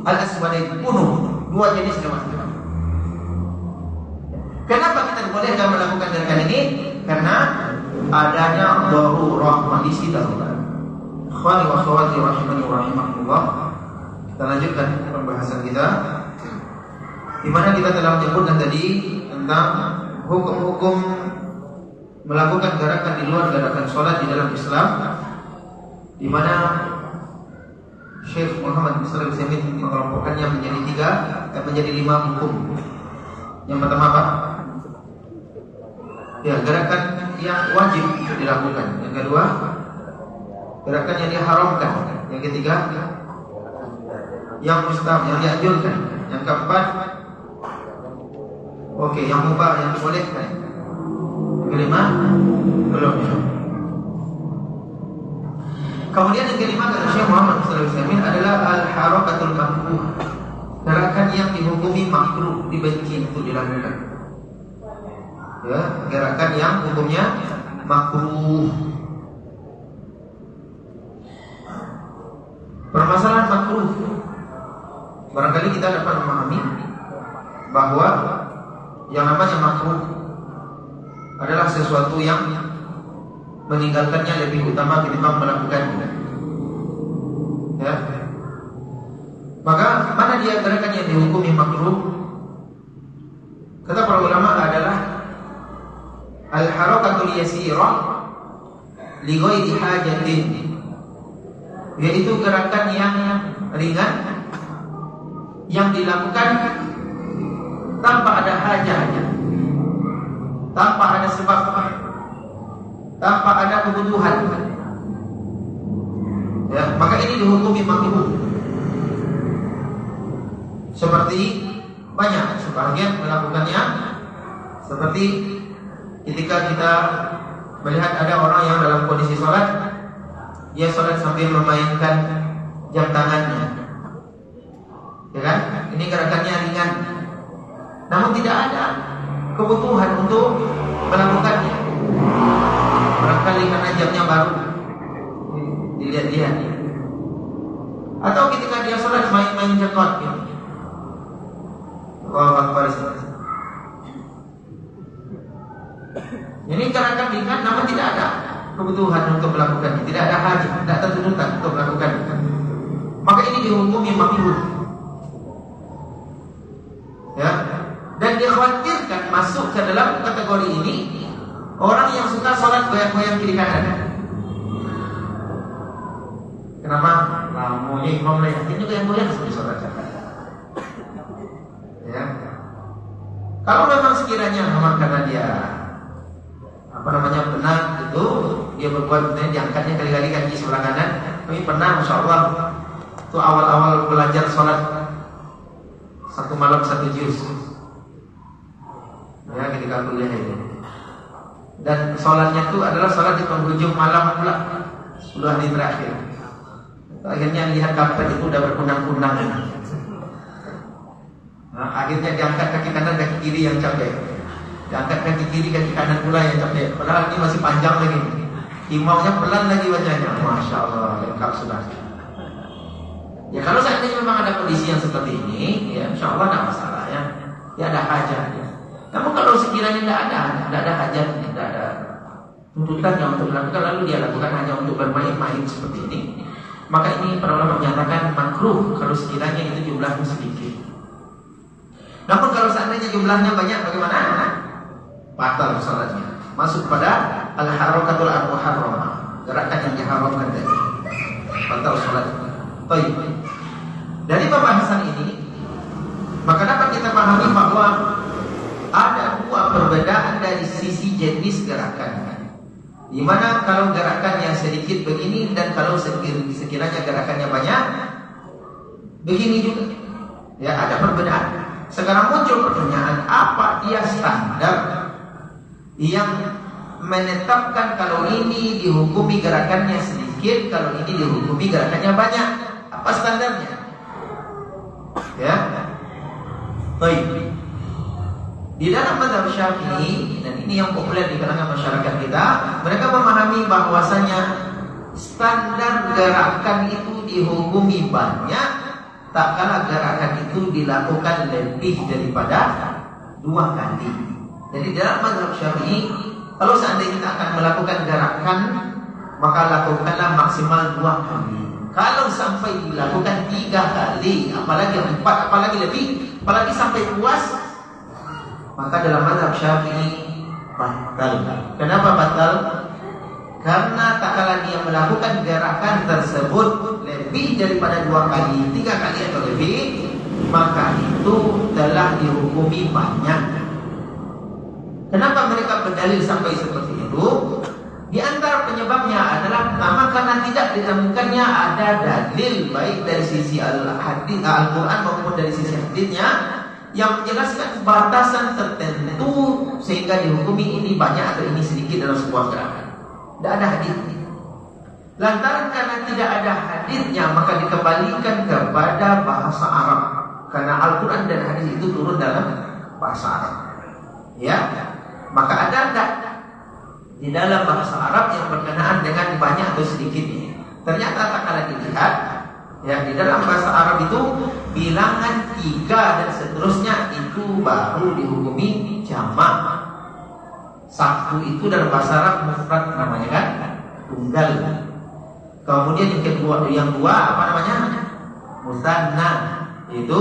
al-aswadain, bunuh dua jenis hewan. Kenapa kita dibolehkan melakukan gerakan ini? Karena adanya darurah, kondisi darurat. Ikhwani wa akhwati rahimani wa rahimakumullah. Kita lanjutkan pembahasan kita. di mana kita telah menyebutkan tadi tentang hukum-hukum melakukan gerakan di luar gerakan sholat di dalam Islam, di mana Syekh Muhammad bin Shalih Al-Utsaimin mengelompokkannya menjadi 5 hukum. Yang pertama apa? Ya, gerakan yang wajib dilakukan. Yang kedua, gerakan yang diharamkan. Yang ketiga, yang mustahab, yang dianjurkan. Yang keempat, yang mubah, yang dibolehkan. Yang kelima, belum. Kemudian yang kelima kata Syekh Muhammad bin Shalih Al-Utsaimin adalah al-harakatul makruh. Gerakan yang dihukumi makruh, dibenci untuk dilakukan. Ya, gerakan yang hukumnya makruh. Permasalahan makruh, barangkali kita dapat memahami bahwa yang namanya makruh adalah sesuatu yang meninggalkannya lebih utama ketimbang melakukannya. Ya. Maka mana dia gerakan yang dihukumi makruh? Kata para ulama adalah al-harakatul yasirah li ghairi hajatin, yaitu gerakan yang ringan yang dilakukan tanpa ada hajat, tanpa ada sebab, tanpa ada kebutuhan. Ya, maka ini dihukumi makruh. Seperti banyak sebagian melakukannya, seperti ketika kita melihat ada orang yang dalam kondisi sholat, dia sholat sambil memainkan jam tangannya, ya kan? Ini gerakannya ringan, namun tidak ada kebutuhan untuk melakukannya. Barangkali karena jamnya baru, dilihat-lihat. Atau ketika dia sholat main-main jenggot gitu. Ini gerakan ringan, namun tidak ada kebutuhan untuk melakukannya, tidak ada hajat, tidak ada tuntutan untuk melakukannya. Maka ini dihukumi makruh. Ya, dan dikhawatirkan masuk ke dalam kategori ini orang yang suka sholat goyang-goyang kiri kanan. Kenapa? Maunya imam lah, ini goyang-goyang seperti sholat zakat. Ya, kalau memang sekiranya memang karena dia penat itu, dia berbuat diangkatnya kali-kali kaki sebelah kanan. Kami pernah, masya Allah, itu awal-awal belajar sholat, 1 malam 1 juz. Ya, ketika kuliah itu. Dan sholatnya itu adalah sholat di penghujung malam pula, 10 hari terakhir. Akhirnya lihat karpet itu udah berkunang-kunang. Nah, akhirnya diangkat kaki kanan, kaki kiri yang capek. Diangkat kaki kiri, kaki kanan pula yang capek. Padahal ini masih panjang lagi. Imamnya pelan lagi bacanya. Masya Allah, lengkap sudah. Ya kalau seandainya memang ada kondisi yang seperti ini, ya insya Allah tidak masalah ya. Ya ada hajat. Ya. Namun kalau sekiranya tidak ada hajat, tidak ada tuntutannya untuk melakukan, lalu dia lakukan hanya untuk bermain-main seperti ini, maka ini para ulama menyatakan makruh kalau sekiranya itu jumlahnya sedikit. Namun kalau seandainya jumlahnya banyak, bagaimana? Batal salatnya. Masuk pada al-harakatul muharramah, gerakan yang diharamkan tadi. Batal salatnya. Baik. Dari pembahasan ini, maka dapat kita pahami bahwa ada 2 perbedaan dari sisi jenis gerakan. Di mana kalau gerakannya sedikit begini dan kalau sekiranya gerakannya banyak begini juga. Ya, ada perbedaan. Sekarang muncul pertanyaan, apa dia standar yang menetapkan kalau ini dihukumi gerakannya sedikit, kalau ini dihukumi gerakannya banyak? Apa standarnya? Ya, baik. Di dalam mazhab Syafi'i, dan ini yang populer di kalangan masyarakat kita, mereka memahami bahwasanya standar gerakan itu dihukumi banyak tak kala gerakan itu dilakukan lebih daripada 2 kali. Jadi dalam mazhab Syafi'i, kalau seandainya kita akan melakukan gerakan, maka lakukanlah maksimal 2 kali. Kalau sampai dilakukan 3 kali, apalagi 4, apalagi lebih, apalagi sampai puas, maka dalam mazhab Syafi'i batal. Kenapa batal? Karena tak kala dia melakukan gerakan tersebut lebih daripada 2 kali, 3 kali atau lebih, maka itu telah dihukumi banyak. Kenapa mereka berdalil sampai seperti itu? Di antara penyebabnya adalah karena tidak ditemukannya ada dalil baik dari sisi Al-Quran maupun dari sisi hadisnya yang menjelaskan batasan tertentu sehingga dihukumi ini banyak atau ini sedikit dalam sebuah gerakan. Tidak ada hadisnya. Lantaran karena tidak ada hadisnya, maka dikembalikan kepada bahasa Arab. Karena Al-Quran dan hadis itu turun dalam bahasa Arab. Ya, maka ada di dalam bahasa Arab yang berkenaan dengan banyak atau sedikitnya. Ternyata tak kalah dilihat, ya, di dalam bahasa Arab itu bilangan 3 dan seterusnya itu baru dihukumi jamak. 1 itu dalam bahasa Arab mufrad namanya kan, tunggal. Kemudian yang dua apa namanya? Musanna, itu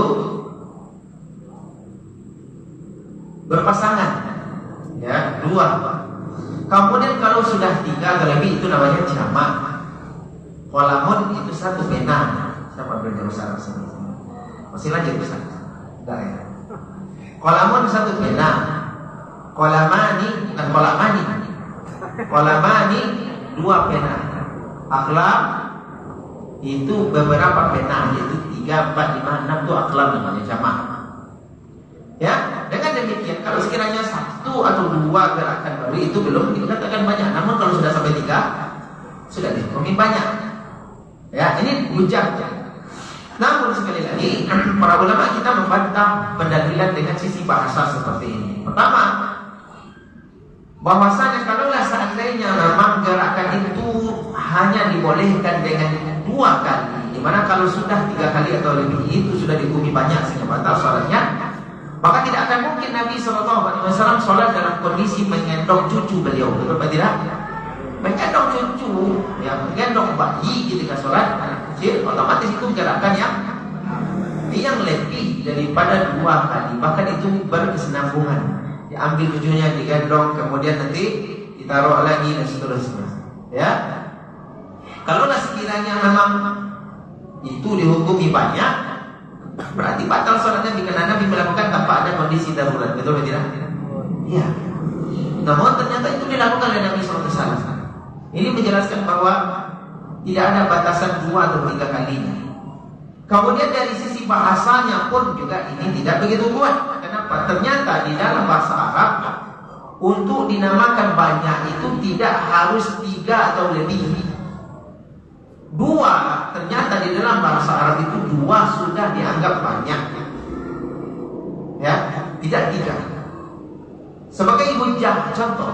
berpasangan, ya, 2. Kemudian kalau sudah 3 atau lebih itu namanya jamak. Qalamun itu 1 pena. Siapa belajar usaha sini? Masih lanjut Ustaz? Enggak ya. Qalamun 1 pena. Qalamani bukan qalamani. Qalamani 2 pena. Aqlam itu beberapa pena, yaitu 3, 4, 5, 6 itu aqlam namanya jamak. Ya, dengan demikian kalau sekiranya 1 atau 2 gerakan baru itu belum dikatakan banyak. Namun kalau sudah sampai 3 sudah dihukumi banyak. Ya, ini hujah. Namun sekali lagi para ulama kita membantah pendalilan dengan sisi bahasa seperti ini. Pertama, bahwasanya kalaulah seandainya memang gerakan itu hanya dibolehkan dengan 2 kali, dimana kalau sudah 3 kali atau lebih itu sudah dihukumi banyak sehingga batal sholatnya, maka tidak akan mungkin Nabi SAW sholat dalam kondisi menggendong cucu beliau, betul tidak? Menggendong cucu, ya, menggendong bayi ketika sholat anak kecil, otomatis itu gerakan yang lebih daripada 2 kali, bahkan itu berkesinambungan. Diambil cucunya, digendong, kemudian nanti ditaruh lagi dan seterusnya. Ya, kalaulah sekiranya memang itu dihukumi banyak, berarti batal sholatnya jika Nabi melakukan tanpa ada kondisi darurat, betul tidak? Iya. Namun ternyata itu dilakukan oleh Nabi SAW. Ini menjelaskan bahwa tidak ada batasan 2 atau 3 kalinya. Kemudian dari sisi bahasanya pun juga ini tidak begitu kuat. Kenapa? Ternyata di dalam bahasa Arab untuk dinamakan banyak itu tidak harus 3 atau lebih. 2, ternyata di dalam bahasa Arab itu 2 sudah dianggap banyak. Ya, tidak 3. Sebagai hujah contoh,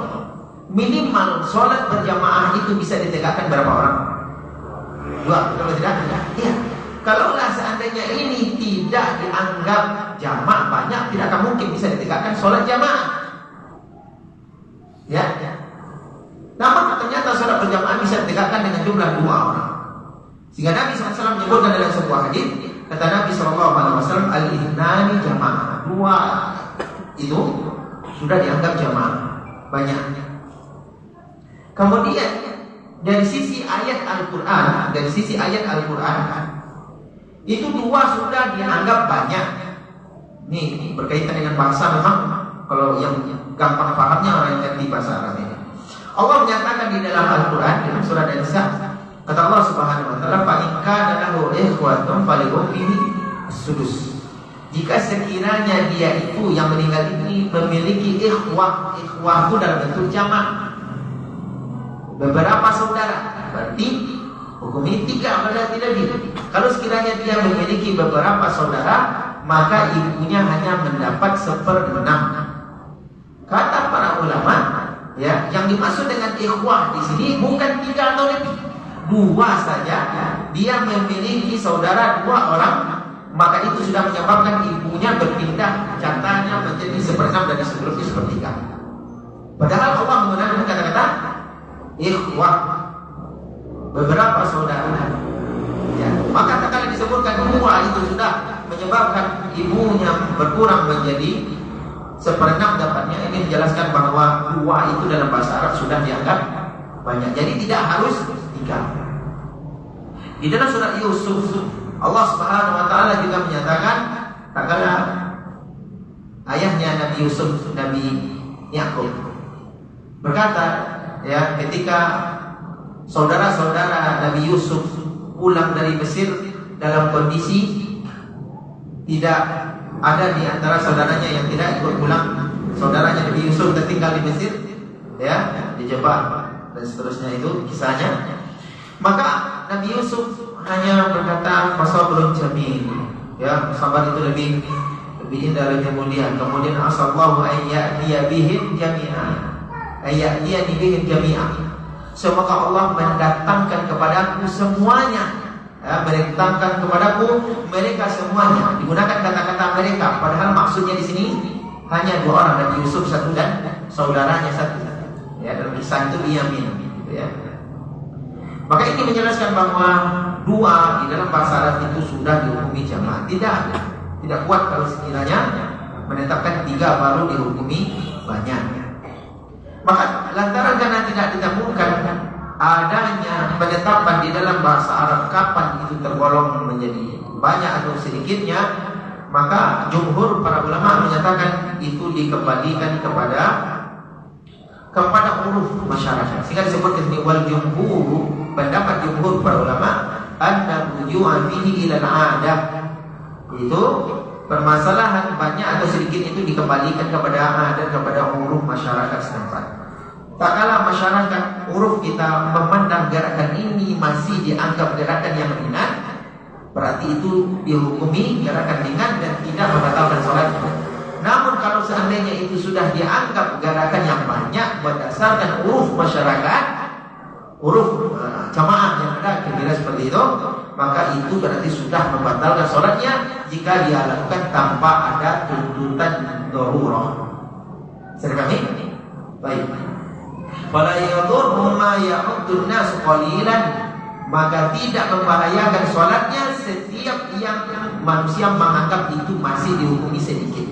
minimal sholat berjamaah itu bisa ditegakkan berapa orang? 2, betul tidak? Iya. Kalaulah seandainya ini tidak dianggap jamak banyak, tidak akan mungkin bisa ditegakkan sholat jamaah. Ya. Namun ternyata sholat berjamaah bisa ditegakkan dengan jumlah 2 orang. Sehingga Nabi SAW menyebutkan dalam sebuah hadis, kata Nabi SAW, al-ithnani jamaah. 2 itu sudah dianggap jamaah banyak. Kemudian dari sisi ayat Al-Quran, itu 2 sudah dianggap banyak. Nih berkaitan dengan bahasa, memang kalau yang gampang pahamnya orang yang ngerti bahasa Arab ini. Allah menyatakan di dalam Al-Quran dalam surat An-Nisa, kata Allah Subhanahu wa taala, "Fa in kana lahu ikhwatun falihummihi as-sudus." Jika sekiranya dia itu yang meninggal ini memiliki ikhwah itu dalam bentuk jamak, beberapa saudara, berarti hukumnya 3 berarti lebih. Kalau sekiranya dia memiliki beberapa saudara, maka ibunya hanya mendapat 1/6. Kata para ulama, ya, yang dimaksud dengan ikhwah di sini bukan 3 atau lebih, 2 saja. Dia memiliki saudara 2 orang, maka itu sudah menyebabkan ibunya berpindah jatahnya menjadi 1/6 dari sebelumnya 1/3. Padahal Allah menggunakan kata-kata ikhwah, beberapa saudara. Maka tak kala disebutkan dua itu sudah menyebabkan ibunya berkurang menjadi 1/6 dapatnya. Ini menjelaskan bahwa dua itu dalam bahasa Arab sudah dianggap banyak. Jadi tidak harus 3. Di dalam surat Yusuf Allah Subhanahu wa taala juga menyatakan tak kala ayahnya Nabi Yusuf, Nabi Yakub berkata, ya, ketika saudara-saudara Nabi Yusuf pulang dari Mesir dalam kondisi tidak ada di antara saudaranya yang tidak ikut pulang. Saudaranya Nabi Yusuf tertinggal di Mesir, ya, dijebak dan seterusnya, itu kisahnya. Maka Nabi Yusuf hanya berkata fasabrun jamil, ya, sabar itu lebih indah, lebih mulia. Kemudian asallahu ayyatiya bihim jami'a, semoga Allah mendatangkan kepadaku semuanya, ya, mendatangkan kepadaku mereka semuanya. Digunakan kata-kata mereka, padahal maksudnya di sini hanya 2 orang, Nabi Yusuf 1 dan saudaranya 1. Ya, dalam kisah itu Binyamin, gitu ya. Maka ini menjelaskan bahwa 2 di dalam bahasa Arab itu sudah dihukumi jamaah. Tidak kuat kalau sekiranya menetapkan 3 baru dihukumi banyak. Maka lantaran karena tidak ditemukan adanya penetapan di dalam bahasa Arab kapan itu tergolong menjadi banyak atau sedikitnya, maka jumhur para ulama menyatakan itu dikembalikan kepada uruf masyarakat. Sehingga disebut di wal jumhur, pendapat jumhur para ulama anna ruju'a fihi ila al-'adah, itu permasalahan banyak atau sedikit itu dikembalikan kepada adat, kepada uruf masyarakat setempat. Tak kala masyarakat uruf kita memandang gerakan ini masih dianggap gerakan yang ringan, berarti itu dihukumi gerakan ringan dan tidak membatalkan sholat. Namun kalau seandainya itu sudah dianggap gerakan yang banyak berdasarkan uruf masyarakat, uruf jamaah yang ada kira-kira seperti itu, maka itu berarti sudah membatalkan sholatnya jika dia lakukan tanpa ada tuntutan darurah. Sudah kami? Baik. Fala yadurru ma ya'uddu an-nas qalilan, maka tidak membahayakan sholatnya setiap yang manusia menganggap itu masih dihukumi sedikit.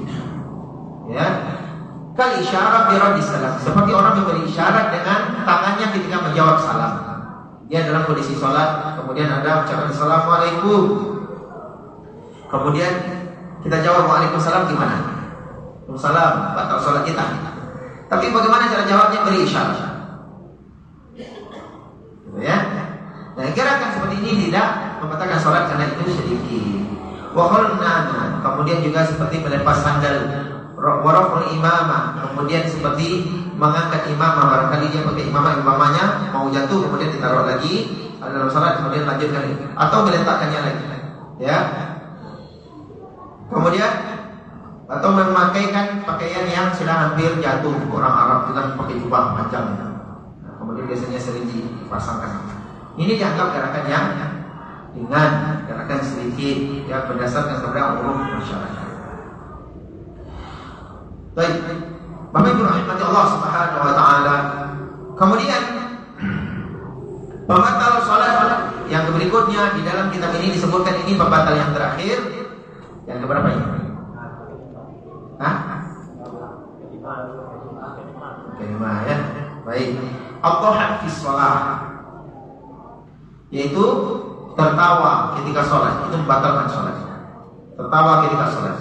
Ya. Kal isyarat bi raddi salam, seperti orang memberi isyarat dengan tangannya ketika menjawab salam. Dia dalam kondisi sholat, kemudian ada ucapan assalamualaikum, kemudian kita jawab waalaikumsalam, gimana? Waalaikumsalam, batal sholat kita. Tapi bagaimana cara jawabnya? Beri isyarat, ya. Nah, gerakan seperti ini tidak membatalkan sholat karena itu sedikit. Wa khalna, kemudian juga seperti melepas sandal, waraful imamah, kemudian seperti mengangkat imamah, barangkali dia pakai imamahnya mau jatuh kemudian ditaruh lagi dalam salat kemudian lanjutkan, atau meletakkannya lagi, ya. Kemudian atau memakaikan pakaian yang sudah hampir jatuh. Orang Arab itu kan pakai jubah panjang, nah, kemudian biasanya sering dipasangkan. Ini dianggap gerakan yang ringan, gerakan sedikit, ya, berdasarkan kepada uruf masyarakat. Baik, Bapak Ibu rahmati Allah Subhanahu wa taala. Kemudian pembatal salat yang berikutnya di dalam kitab ini disebutkan, ini pembatal yang terakhir. Yang keberapa ini? Kelima, ya. Baik. Ad-dhahak fi shalah, yaitu tertawa ketika sholat, itu membatalkan sholat. Tertawa ketika sholat.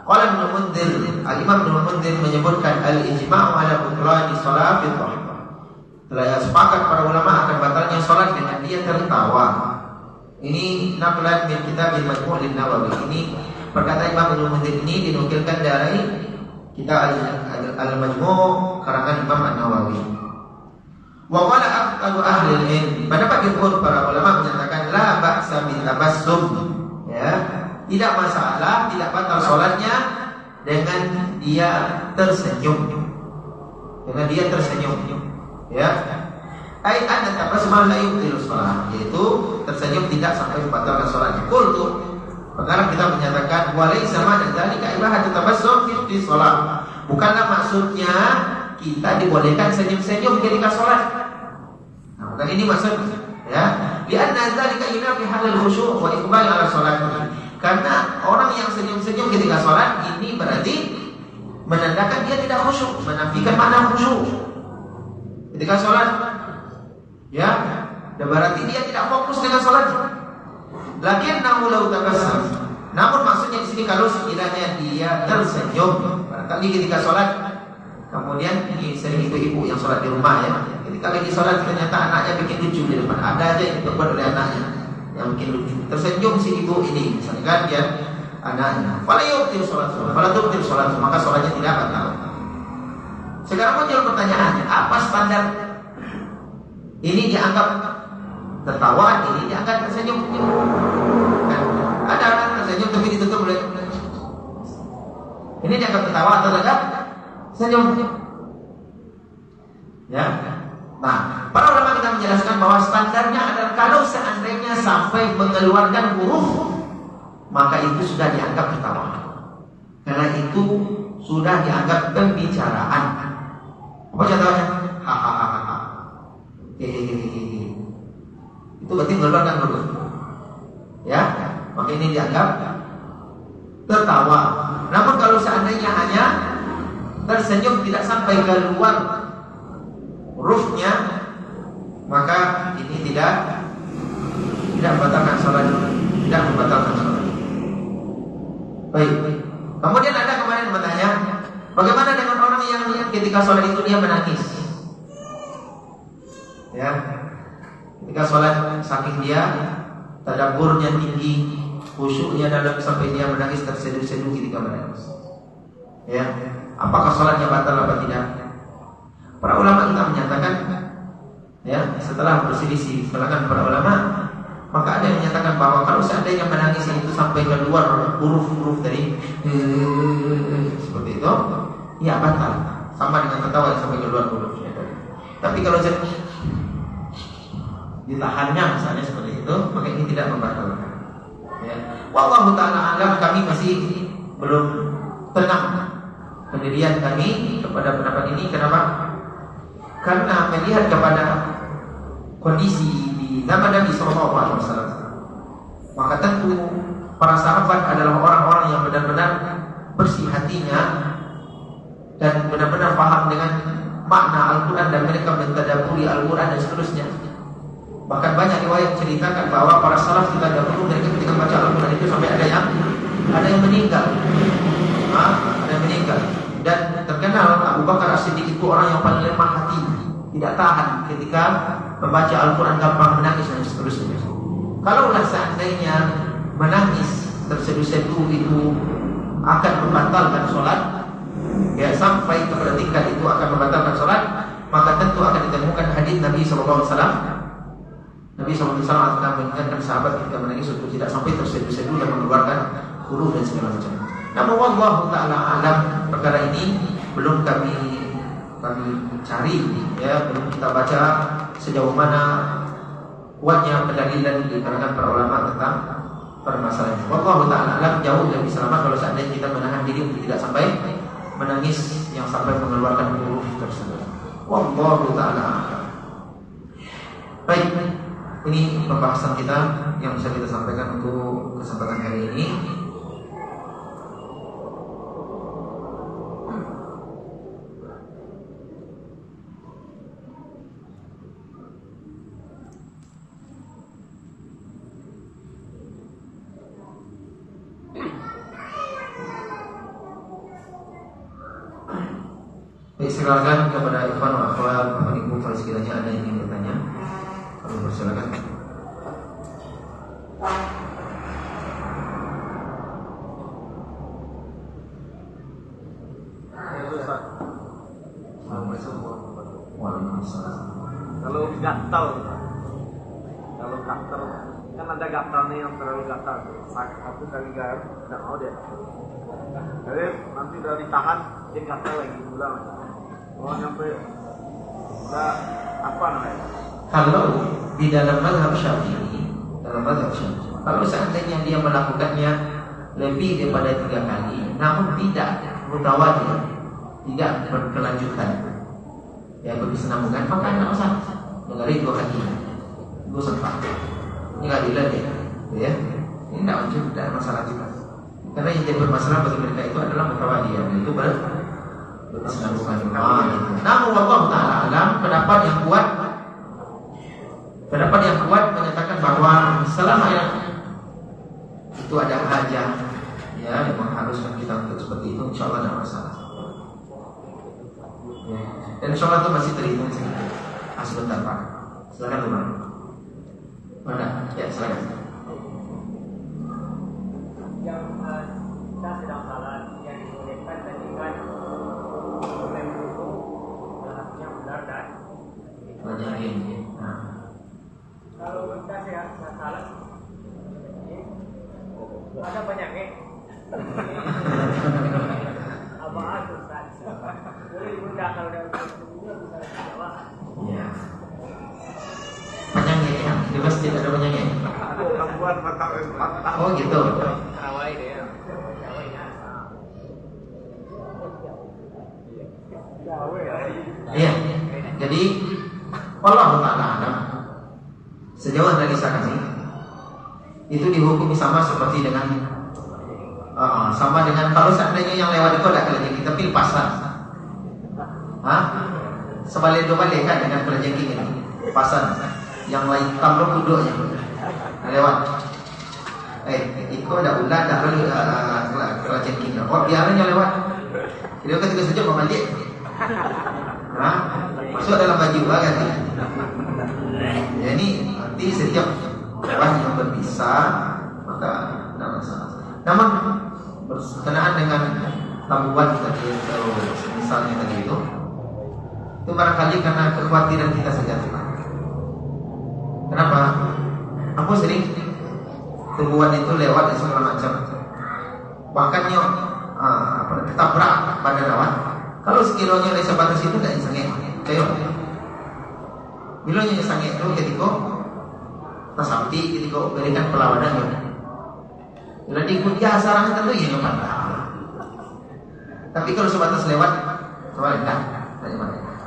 Qala Ibnu Mundzir, Al-Imam Ibnu Mundzir menyebutkan al-ijma'u ala butlani shalah bil dhahik. Telah sepakat para ulama akan batalnya sholat dengan dia tertawa. Ini naqlan min kitab al-Majmu' lin-Nawawi. Ini perkataan Imam Ibnu Mundzir ini dinukilkan dari kitab al-Majmu' karangan Imam An-Nawawi. Wa qala aktsaru ahli ilm, pendapat jumhur para ulama menyatakan la ba'sa bil tabassum, ya, tidak masalah, tidak batal sholatnya dengan dia tersenyum, ya. Ai anna tabassum la yubtilu shalah, yaitu tersenyum tidak sampai membatalkan sholatnya. Qultu, sekarang kita menyatakan walaysa ma'na dzalika ibahatu tabassum fi shalah, bukanlah maksudnya kita dibolehkan senyum-senyum ketika sholat. Nah, bukan ini maksud, ya. Lianna dzalika yunafi halal khusyuk wa iqbal ala salat. Karena orang yang senyum-senyum ketika salat ini berarti menandakan dia tidak khusyuk, menafikan makna khusyuk ketika salat. Ya, dan berarti dia tidak fokus dengan salatnya. Lakinnahu law tabassam. Namun maksudnya di sini kalau sekiranya dia tersenyum, barangkali ketika salat, kemudian ini sering ibu-ibu yang salat di rumah ya, ketika lagi salat ternyata anaknya bikin lucu di depan, ada aja yang dibuat oleh anaknya yang bikin lucu, tersenyum si ibu ini, misalnya kan dia anaknya, fala yubtil salat, maka salatnya tidak batal. Sekarang muncul pertanyaannya, apa standar ini dianggap tertawa, ini dianggap tersenyum? Kan ada orang tersenyum tapi ditutup oleh ini dianggap tertawa atau dianggap senyum? Ya. Nah, para ulama kita menjelaskan bahwa standarnya adalah kalau seandainya sampai mengeluarkan huruf, maka itu sudah dianggap tertawa. Karena itu sudah dianggap pembicaraan. Apa contohnya? Hahaha. Itu berarti mengeluarkan huruf. Ya, maka ini dianggap tertawa. Namun kalau seandainya hanya tersenyum tidak sampai keluar hurufnya, maka ini tidak membatalkan salat, tidak membatalkan salat. Baik. Kemudian ada kemarin bertanya, bagaimana dengan orang yang ketika salat itu dia menangis? Ya, ketika salat saking dia tadabburnya tinggi, khusyuknya dalam sampai dia menangis terseduh-seduh ketika menangis. Ya, apakah salatnya batal apa tidak? Para ulama kita menyatakan, ya, setelah berselisih kalangan para ulama, maka ada yang menyatakan bahwa kalau seandainya menangis itu sampai keluar huruf-huruf dari seperti itu, ya batal, sama dengan ketawa yang sampai keluar hurufnya. Tapi kalau ditahannya misalnya seperti itu, maka ini tidak membatalkan. Ya. Wallahu ta'ala alam, kami masih belum tenang pendirian kami kepada pendapat ini. Kenapa? Karena melihat kepada kondisi di zaman Nabi SAW, maka tentu para sahabat adalah orang-orang yang benar-benar bersih hatinya dan benar-benar paham dengan makna Al-Quran dan mereka mentadabburi Al-Quran dan seterusnya. Bahkan banyak riwayat ceritakan bahwa para salaf kita dahulu mereka ketika baca Al-Quran itu sampai ada yang meninggal. Ada yang meninggal. Dan terkenal Abu Bakar As-Siddiq itu orang yang paling lemah hati, tidak tahan ketika membaca Al-Quran, gampang menangis dan seterusnya. Kalaulah seandainya menangis terseduh-seduh itu akan membatalkan sholat, ya sampai kepada tingkat itu akan membatalkan sholat, maka tentu akan ditemukan hadis Nabi SAW. Nabi SAW akan mengingatkan sahabat ketika menangis untuk tidak sampai terseduh-seduh dan mengeluarkan huruf dan segala macam. Namun wallahu ta'ala alam, perkara ini belum kami cari, ya, belum kita baca sejauh mana kuatnya pendalilan di kalangan para ulama tentang permasalahan ini. Wallahu ta'ala alam, jauh lebih selamat kalau seandainya kita menahan diri untuk tidak sampai menangis yang sampai mengeluarkan huruf tersebut. Wallahu ta'ala alam. Baik, ini pembahasan kita yang bisa kita sampaikan untuk kesempatan hari ini. Silakan kepada ikhwan wa akhwat, Bapak Ibu, kalau sekiranya ada yang ingin bertanya, kami persilakan. Kalau gatal kan ada gatal nih yang terlalu gatal, satu kali gatal tidak mau deh. Jadi nanti udah ditahan dia gatal lagi ulang. Oh nyampe udah apa namanya? Kalau di dalam mazhab Syafi'i, kalau seandainya dia melakukannya lebih daripada 3 kali, namun tidak mutawatir, tidak berkelanjutan, ya berkesinambungan, maka tidak usah dengarin 2 kali. Gue sempat. Ini nggak adil deh, ya. Ini tidak masalah kita. Karena yang jadi bermasalah bagi mereka itu adalah mutawadiyah, itu berkesinambungan. Gitu. Namun Allah Taala alam pendapat yang kuat menyatakan bahwa selama itu ada hajat, ya, yang mengharuskan kita untuk seperti itu, insya Allah tidak masalah. Ya. Dan insya Allah itu masih terhitung sedikit. Sebentar Pak, silakan Rumah. Mana? Ya silakan. Yang kita sedang salat yang dibolehkan tadi kan mendukung dalamnya benar dan Banyak ini. Nah. kalau kita sedang salat ada penyakit apa aja Ustaz? Boleh bunda kalau ada bisa jawab. Ya. Penyakit ya, di masjid ada penyakit. Gangguan mata. Oh gitu. Terawih dia. Iya. Jadi Allah Taala alam sejauh analisa kami itu dihukumi sama seperti dengan kalau seandainya yang lewat itu ada kelejengking tapi lepasan. Sebalik-balik kan dengan kelejengking ini. Lepasan. Yang lain tamro duduknya lewat. Iko ada ular dah kelejengking. Biarnya lewat. Dia ketika sujud membalik. Masuk dalam baju kan. Jadi nanti setiap orang yang berpisah maka tidak masalah. Namun berkenaan dengan tambuhan tadi atau misalnya tadi itu barangkali karena kekhawatiran kita saja. Kenapa? Aku sering tumbuhan itu lewat dan segala macam. Bahkan tabrak pada lawan. Kalau sekiranya oleh sebatas itu tidak sange, cair. Bila yang sange itu ketika tersampi, ketika berikan perlawanan ya. Bila diikuti asaran tentu ya nggak apa. Tapi kalau sebatas lewat, coba lihat,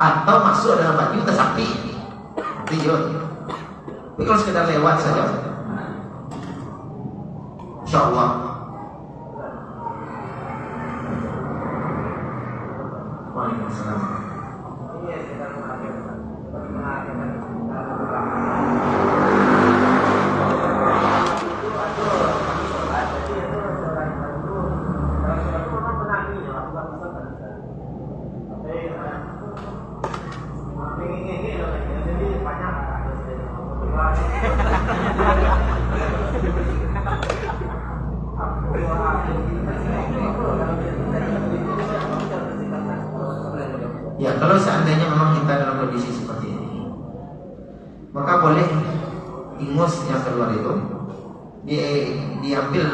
atau masuk dalam baju tersampi, itu ya. Tapi kalau sekedar lewat saja, insya Allah. Waalaikumsalam. Iya, kita mengakhirkan. Ya, kalau seandainya memang kita dalam kondisi seperti ini, maka boleh ingus yang keluar itu diambil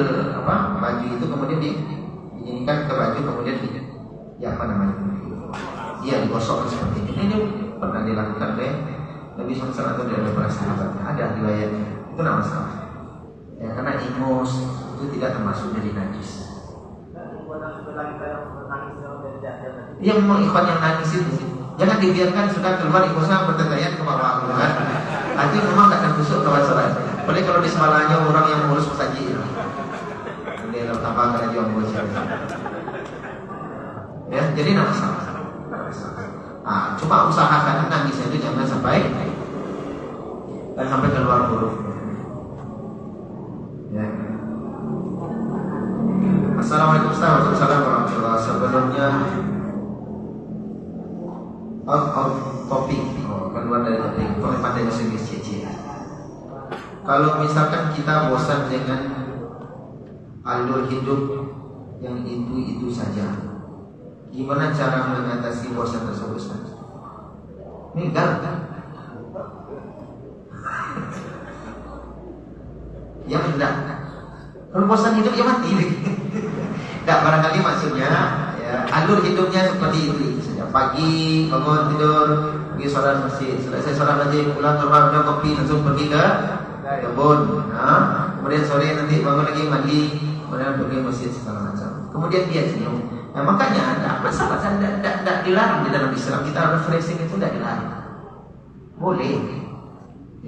baju itu kemudian dijadikan ke baju kemudian digosok seperti ini. Ini pernah dilakukan oleh Nabi SAW atau dari para sahabatnya. Ada riwayatnya. Itu tidak masalah. Ya, karena ingus itu tidak termasuk dari najis. Dia memang ikhwan yang nangis itu jangan dibiarkan sudah keluar ingusnya bertetaian ke bawah kan? Nanti memang tidak akan busuk ke masalah. Boleh kalau di sebelahnya orang yang mengurus masjid dia tambah kerajaan bocor. Ya, jadi tidak masalah. Cuma usahakan nangisnya itu jangan sampai keluar huruf. Ya. Assalamualaikum warahmatullahi wabarakatuh. Sebelumnya topik keluar dari topik pandai bahasa Inggris cici. Kalau misalkan kita bosan dengan alur hidup yang itu saja, gimana cara mengatasi bosan tersebut? Ini kan? Ya tidak. Kalau bosan hidup ya mati. Tidak, barangkali maksudnya ya, alur hidupnya seperti itu saja. Pagi bangun tidur, pergi sholat masjid, selesai sholat masjid pulang ke rumah minum kopi langsung pergi ke kebun. Kemudian sore nanti bangun lagi mandi, kemudian pergi masjid segala macam. Kemudian dia jenuh. Nah, makanya ada masalah tidak dilarang di dalam Islam. Kita refreshing itu tidak dilarang. Boleh.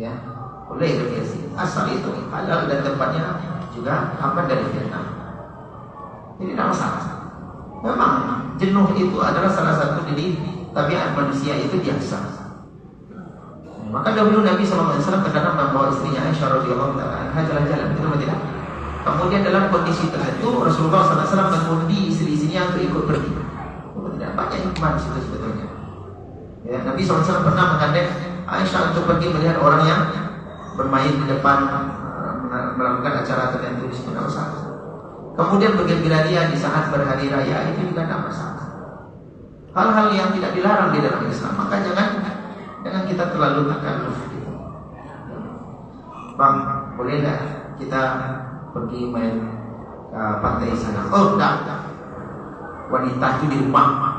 Ya, boleh deviasi. Asal itu halal dan tempatnya juga aman dari fitnah. Ini tidak masalah. Memang jenuh itu adalah salah satu dari tabiat manusia, itu biasa. Maka dahulu Nabi SAW terkadang membawa istrinya Aisyah radhiyallahu taala jalan-jalan, betul tidak? Kemudian dalam kondisi tertentu Rasulullah SAW mengundi istri-istrinya untuk ikut pergi. Tidak banyak hikmah di situ sebetulnya. Ya, Nabi SAW pernah menggandeng Aisyah untuk pergi melihat orang yang bermain di depan, melakukan acara tertentu di situ, tidak masalah. Kemudian bergembira dia di saat berhari raya, itu juga tidak masalah. Hal-hal yang tidak dilarang di dalam Islam, maka jangan kita terlalu takalluf. Bang, boleh nggak kita pergi main pantai sana? Oh, enggak. Wanita itu di rumah.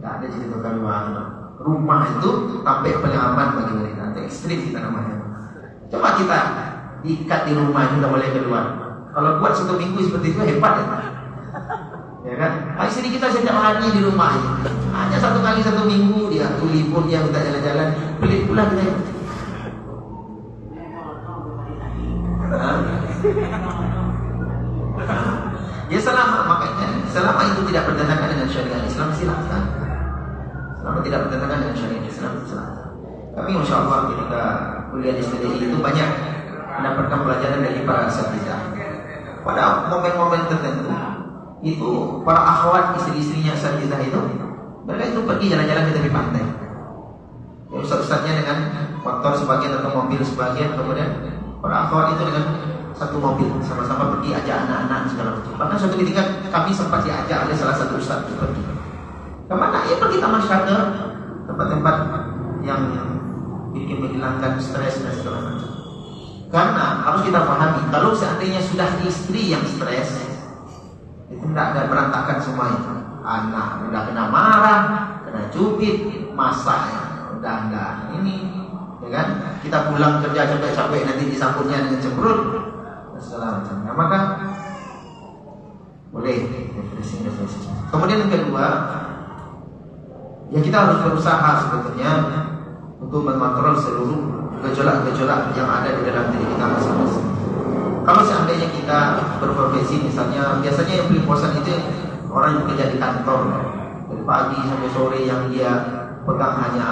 Enggak ada cerita keluar. Rumah itu sampai paling aman bagi wanita. Itu ekstrim kita namanya. Coba kita diikat di rumah juga boleh keluar. Kalau buat 1 minggu seperti itu hebat ya. Ya kan? Istri kita setiap hari di rumah aja. Hanya 1 kali 1 minggu dia libur, dia minta jalan-jalan, pelit pula kita. Ya selama itu tidak bertentangan dengan syariat Islam, silakan. Selama tidak bertentangan dengan syariat Islam, silakan. Kami insya Allah ketika kuliah di STDI itu banyak mendapatkan pelajaran dari para asatidzah. Pada momen-momen tertentu itu para akhwat istri-istrinya asatidzah itu, mereka itu pergi jalan-jalan ke tepi pantai. Ya, ustaz-ustaznya dengan motor sebagian atau mobil sebagian, kemudian para akhwat itu dengan 1 mobil sama-sama pergi, ajak anak-anak segala macam. Bahkan suatu ketika kami sempat diajak oleh salah satu ustaz pergi. Kemana? Ya pergi Taman Syahrir, tempat-tempat yang bikin menghilangkan stres dan segala macam. Karena harus kita pahami, kalau seandainya sudah istri yang stres, itu tidak ada, berantakan semua itu. Anak udah kena marah, kena cubit, masak udah enggak ini, ya kan? Kita pulang kerja capek-capek nanti disambutnya dengan cemberut, segala macam. Nah, maka boleh depresi. Kemudian yang kedua, ya kita harus berusaha sebetulnya untuk mengontrol seluruh gejolak-gejolak yang ada di dalam diri kita masing-masing. Kalau seandainya kita berprofesi, misalnya biasanya yang paling bosan itu orang yang bekerja di kantor dari pagi sampai sore, yang dia pegang hanya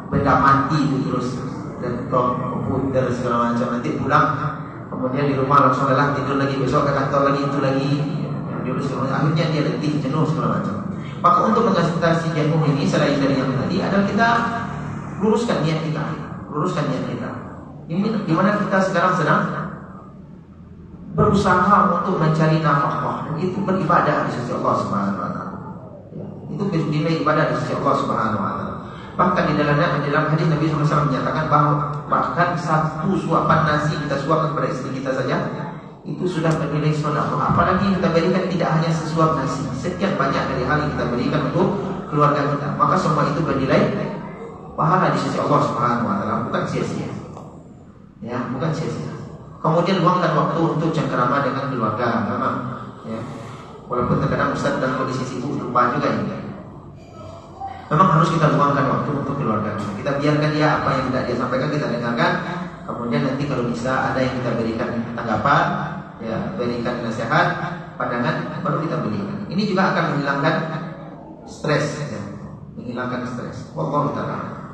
benda mati itu terus, laptop, komputer segala macam. Nanti pulang, kemudian di rumah langsung lelah, tidur lagi, besok ke kantor lagi, itu lagi, akhirnya dia letih, jenuh segala macam. Maka untuk mengatasi jenuh ini, selain dari yang tadi, adalah kita luruskan niat kita. Ini dimana kita sekarang sedang berusaha untuk mencari nafkah, dan itu beribadah di sisi Allah Subhanahu wa taala. Ya, itu nilai ibadah di sisi Allah Subhanahu wa taala. Bahkan di dalam hadis Nabi SAW menyatakan bahwa bahkan 1 suapan nasi kita suapkan kepada istri kita saja, itu sudah bernilai sedekah. Apalagi kita berikan tidak hanya sesuap nasi, sekian banyak dari hal yang kita berikan untuk keluarga kita, maka semua itu bernilai pahala di sisi Allah Subhanahu wa taala, bukan sia-sia. Ya, bukan sia-sia. Kemudian luangkan waktu untuk cengkerama dengan keluarga, memang ya. Walaupun terkadang ustaz dalam kondisi sibuk lupa juga ini. Memang harus kita luangkan waktu untuk keluarga. Kita biarkan dia apa yang tidak dia sampaikan, kita dengarkan. Kemudian nanti kalau bisa ada yang kita berikan tanggapan, ya, berikan nasihat, pandangan, baru kita berikan. Ini juga akan menghilangkan stres, ya. Menghilangkan stres. Wallahu ta'ala.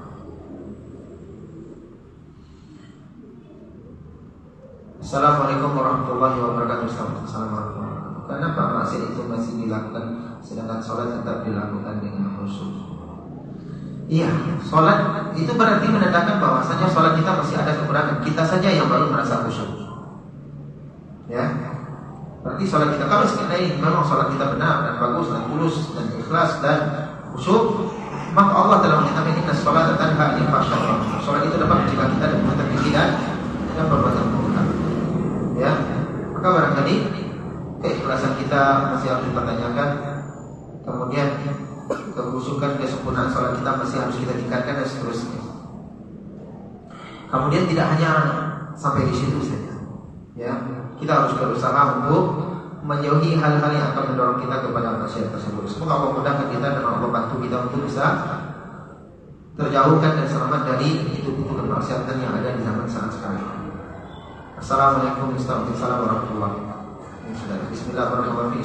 Assalamualaikum warahmatullahi wabarakatuh. Assalamualaikum. Kenapa maksiat itu masih dilakukan sedangkan sholat tetap dilakukan dengan khusyuk? Iya, sholat itu berarti menandakan bahwasanya sholat kita masih ada kekurangan. Kita saja yang baru merasa khusyuk. Ya, berarti sholat kita, kalau sekali memang sholat kita benar dan bagus dan tulus dan ikhlas dan khusyuk, maka Allah telah menyatakan inna sholata tanha 'anil fahsya'i wal munkar. Sholat itu dapat mencegah kita dari perbuatan keji dan perbuatan munkar. Ya, maka barangkali keikhlasan kita masih harus dipertanyakan. Kemudian kekhusyukan, kesempurnaan sholat kita masih harus kita tingkatkan dan seterusnya. Kemudian tidak hanya sampai di situ saja. Ya, kita harus berusaha untuk menjauhi hal-hal yang akan mendorong kita kepada maksiat tersebut. Semoga Allah mudahkan kita dan Allah bantu kita untuk bisa terjauhkan dan selamat dari itu kemaksiatan yang ada di zaman saat sekarang. Assalamualaikum warahmatullahi wabarakatuh. Bismillahirrahmanirrahim.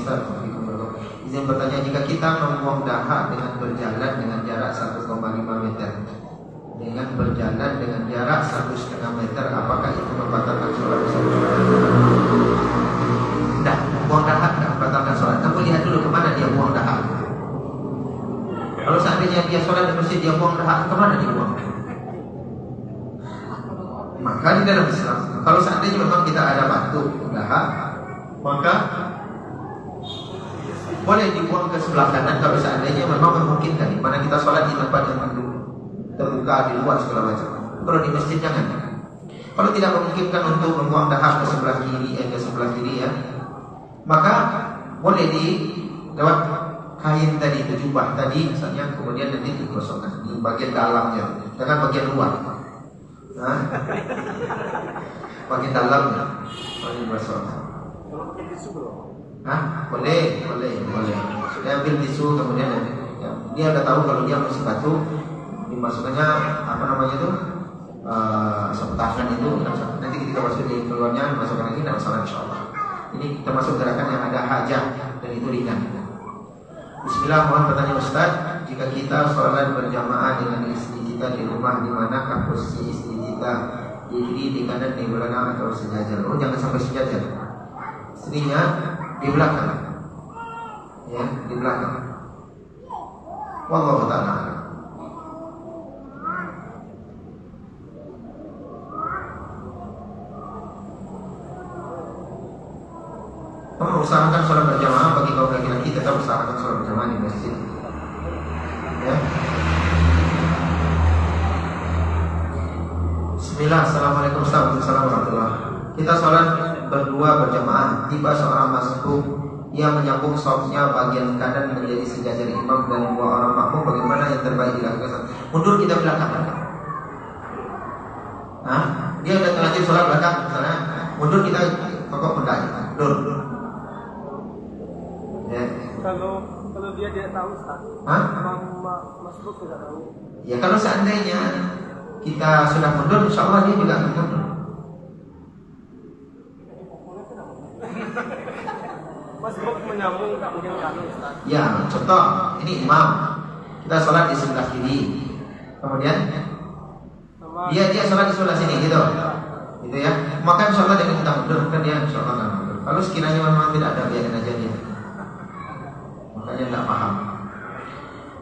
Izin bertanya, jika kita membuang dahak dengan berjalan dengan jarak 1,5 meter, dengan berjalan dengan jarak 1,5 meter, apakah itu membatalkan sholat? Tidak, buang dahak tidak membatalkan sholat. Kamu lihat dulu kemana dia buang dahak. Kalau seandainya dia sholat di masjid, dia buang dahak, kemana dia buang? Maka di dalam Islam, kalau seandainya memang kita ada batu dahak, maka boleh dibuang ke sebelah kanan kalau seandainya memang memungkinkan. Di mana kita sholat di tempat yang terbuka di luar segala macam. Kalau di masjid jangan. Kalau tidak memungkinkan untuk membuang dahak ke sebelah kiri ya, maka boleh di lewat kain tadi, jubah tadi misalnya, kemudian nanti digosokkan di bagian dalamnya, jangan bagian luar. Bagian dalamnya boleh digosokkan. Boleh. Sudah ambil tisu, kemudian ya, dia udah tahu kalau dia masih batu, dimasukkannya sapu tangan itu. Nanti kita masuk di keluarnya, masukkan lagi, tidak masalah insyaallah. Ini termasuk gerakan yang ada hajat dan itu ringan. Bismillah, mohon bertanya Ustaz, jika kita sholat berjamaah dengan istri kita di rumah, di manakah posisi istri kita? Di kiri, di kanan, di belakang, atau sejajar? Oh, jangan sampai sejajar. Istrinya di belakang, ya, di belakang. Wallahu ta'ala. Usahakan sholat berjamaah bagi kaum laki-laki, tetap usahakan sholat berjamaah di masjid. Ya. Bismillah, assalamualaikum warahmatullahi wabarakatuh. Kita sholat berdua berjamaah, tiba seorang masbuk yang menyambung shofnya bagian kanan menjadi sejajar imam dan dua orang makmum, bagaimana yang terbaik dilakukan? Mundur kita belakang. Dia udah terlanjur sholat belakang, misalnya mundur kita kokok pundaknya, mundur. Ya. Kalau dia tidak tahu Ustaz, masbuk tidak tahu. Ya kalau seandainya kita sudah mundur, insya Allah dia juga akan mundur. Masbuk menyambung bagian kanan Ustaz. Ya, contoh ini imam, kita sholat di sebelah kiri, kemudian dia sholat di sebelah sini gitu ya. Maka insya Allah dengan kita mundur, kan dia insya Allah akan mundur. Kalau sekiranya memang tidak ada, biarin aja dia. Makanya tidak paham.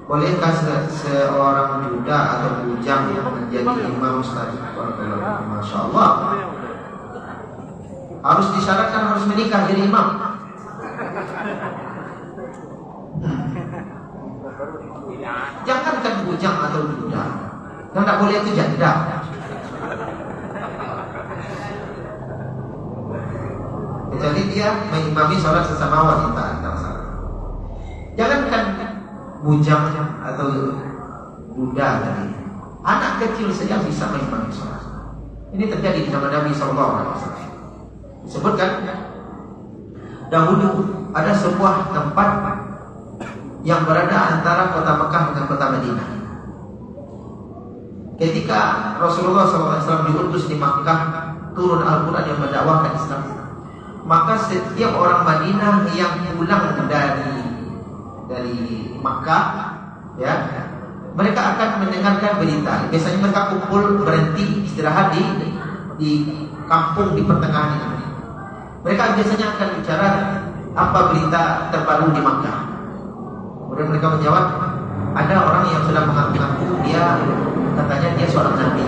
Bolehkah seorang duda atau bujang menjadi imam Ustaz? Masya Allah. Harus disyaratkan harus menikah jadi imam. Jangankan bujang atau duda, yang tak boleh itu janda. Kecuali dia mengimami sholat sesama wanita, tidak masalah. Jangankan bujang atau duda tadi, anak kecil saja bisa mengimami sholat. Ini terjadi di zaman Nabi SAW. Disebutkan dahulu ada sebuah tempat yang berada antara kota Mekah dengan kota Madinah. Ketika Rasulullah SAW diutus di Makkah, turun Al-Quran yang mendakwahkan Islam, maka setiap orang Madinah yang pulang dari Makkah, ya, mereka akan mendengarkan berita. Biasanya mereka kumpul, berhenti, istirahat di kampung di pertengahan ini. Mereka biasanya akan bicara apa berita terbaru di Makkah. Kemudian mereka menjawab, ada orang yang sudah mengaku dia katanya dia seorang nabi,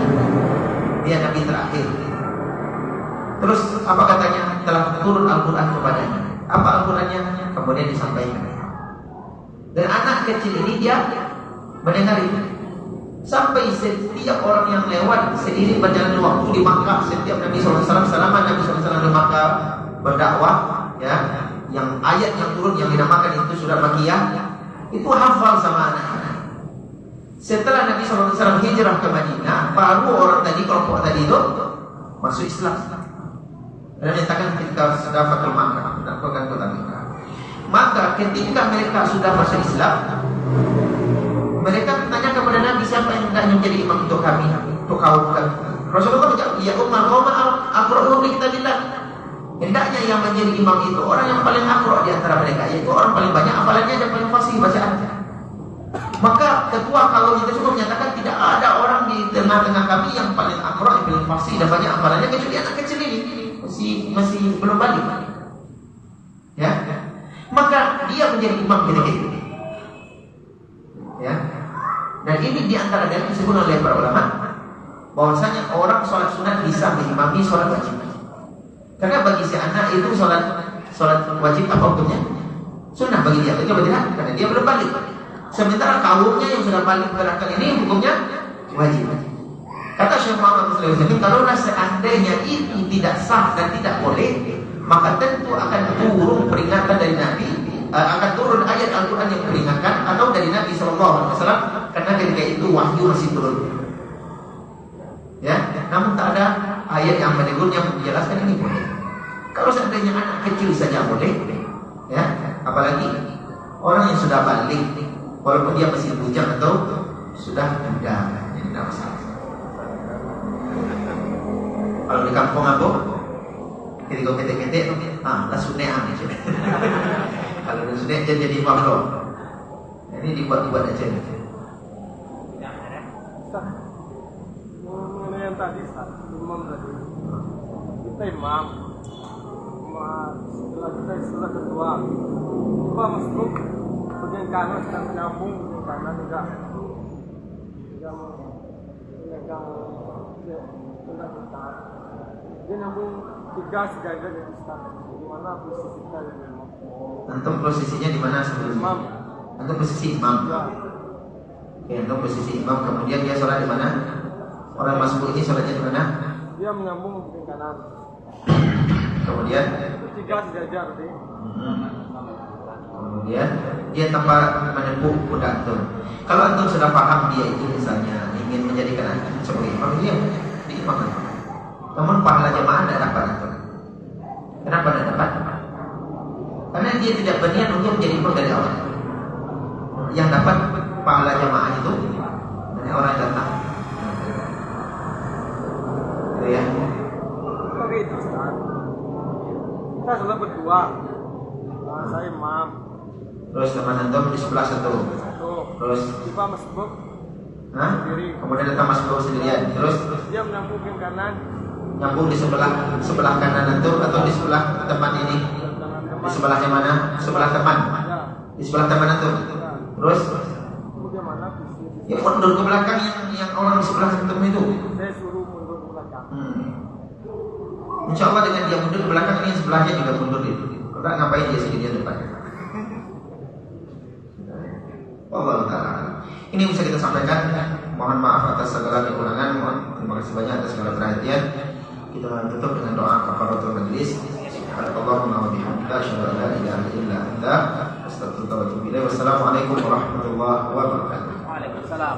dia nabi terakhir. Terus apa katanya? Telah turun Al-Quran kepadanya. Apa Al-Qurannya? Kemudian disampaikan. Dan anak kecil ini dia mendengar itu. Sampai setiap orang yang lewat seiring berjalannya waktu di Makkah, setiap Nabi SAW, selama Nabi SAW di Makkah berdakwah, ya, yang ayat yang turun yang dinamakan itu surat Makkiyah, itu hafal sama anak-anak. Setelah Nabi SAW hijrah ke Madinah, baru orang tadi, kelompok tadi itu masuk Islam. Dan menyatakan ketika sudah Fatul Makkah, mendapatkan kota Makkah. Maka ketika mereka sudah masuk Islam, mereka bertanya kepada kepada Nabi, siapa yang hendak menjadi imam untuk kami, untuk kaum kami? Rasulullah menjawab, ya Umar, Umar aqra'u li kitabillah. Hendaknya yang menjadi imam itu orang yang paling aqra' di antara mereka, yaitu orang paling banyak hafalannya dan paling fasih bacaannya. Maka ketua kaum tersebut menyatakan tidak ada orang di tengah-tengah kami yang paling aqra', yang paling fasih dan banyak hafalannya kecuali anak kecil ini, masih belum balik. Ya. Maka dia menjadi imam ketika itu. Ya. Dan ini di antara yang disebut oleh para ulama bahwasanya orang sholat sunat bisa mengimami sholat wajib. Karena bagi si anak itu sholat wajib apa hukumnya? Sunnah bagi dia, betul tidak? Karena dia belum balik. Sementara kaumnya yang sudah balik gerakan ini hukumnya wajib. Kata Syekh Muhammad Muslim, kalaulah seandainya itu tidak sah dan tidak boleh, maka tentu akan turun peringatan dari Nabi, akan turun ayat Al-Quran yang memperingatkan, atau dari Nabi SAW, karena ketika itu wahyu masih turun. Ya, namun tak ada ayat yang menegur yang menjelaskan ini boleh. Kalau seandainya anak kecil saja boleh, ya, apalagi orang yang sudah balik, walaupun dia masih bujang atau sudah muda, ini tidak masalah. Kalau di kampung aku, ketika ketek-ketek, lah sunehan aja. Kalau di sunnah jadi imam loh. Ini dibuat-buat aja. Mengenai yang tadi, imam tadi, kita imam, setelah ketua, coba masuk bagian kanan sedang menyambung bagian kanan enggak memegang kita, dia nyambung tiga sejajar dari start. Di mana posisi kita dan imam? Antum posisinya di mana sebelumnya? Imam. Antum posisi imam. Ya. Oke, antum posisi imam. Kemudian dia sholat di mana? Orang masbuk ini sholatnya di mana? Dia menyambung bagian kanan. Kemudian Tiga sejajar tadi. Kemudian dia tanpa menempuh kuda antum. Kalau antum sudah paham dia itu misalnya ingin menjadikan antum sebagai imam, dia di imam antum. Namun pahala jamaah tidak dapat antum. Kenapa tidak dapat? Karena dia tidak berniat untuk menjadi imam dari awal. Yang dapat pahala jamaah itu dari orang yang datang. Gitu ya. Tapi itu Ustaz, kita sudah berdua. Nah, saya imam. Terus teman antum di sebelah satu. Terus Tiba masbuk. kemudian datang masbuk sendirian. Terus Dia menyambung bagian kanan. nyambung di sebelah kanan antum atau di sebelah teman ini? Di sebelahnya mana? Sebelah teman. Ya. Di sebelah teman antum. Terus Bagaimana posisi? ya mundur ke belakang yang orang di sebelah antum itu. Saya suruh mundur ke belakang. Insya Allah dengan dia mundur ke belakang ini sebelahnya juga mundur itu. Karena ngapain dia sendirian depan? Allah Ta'ala. Ini bisa kita sampaikan. Mohon maaf atas segala kekurangan. Mohon terima kasih banyak atas segala perhatian. Kita tutup dengan doa kafaratul majlis. Subhanallahumma wa bihamdika asyhadu an la ilaha illa anta astaghfiruka wa atubu ilaik. Wassalamualaikum warahmatullahi wabarakatuh. Waalaikumsalam.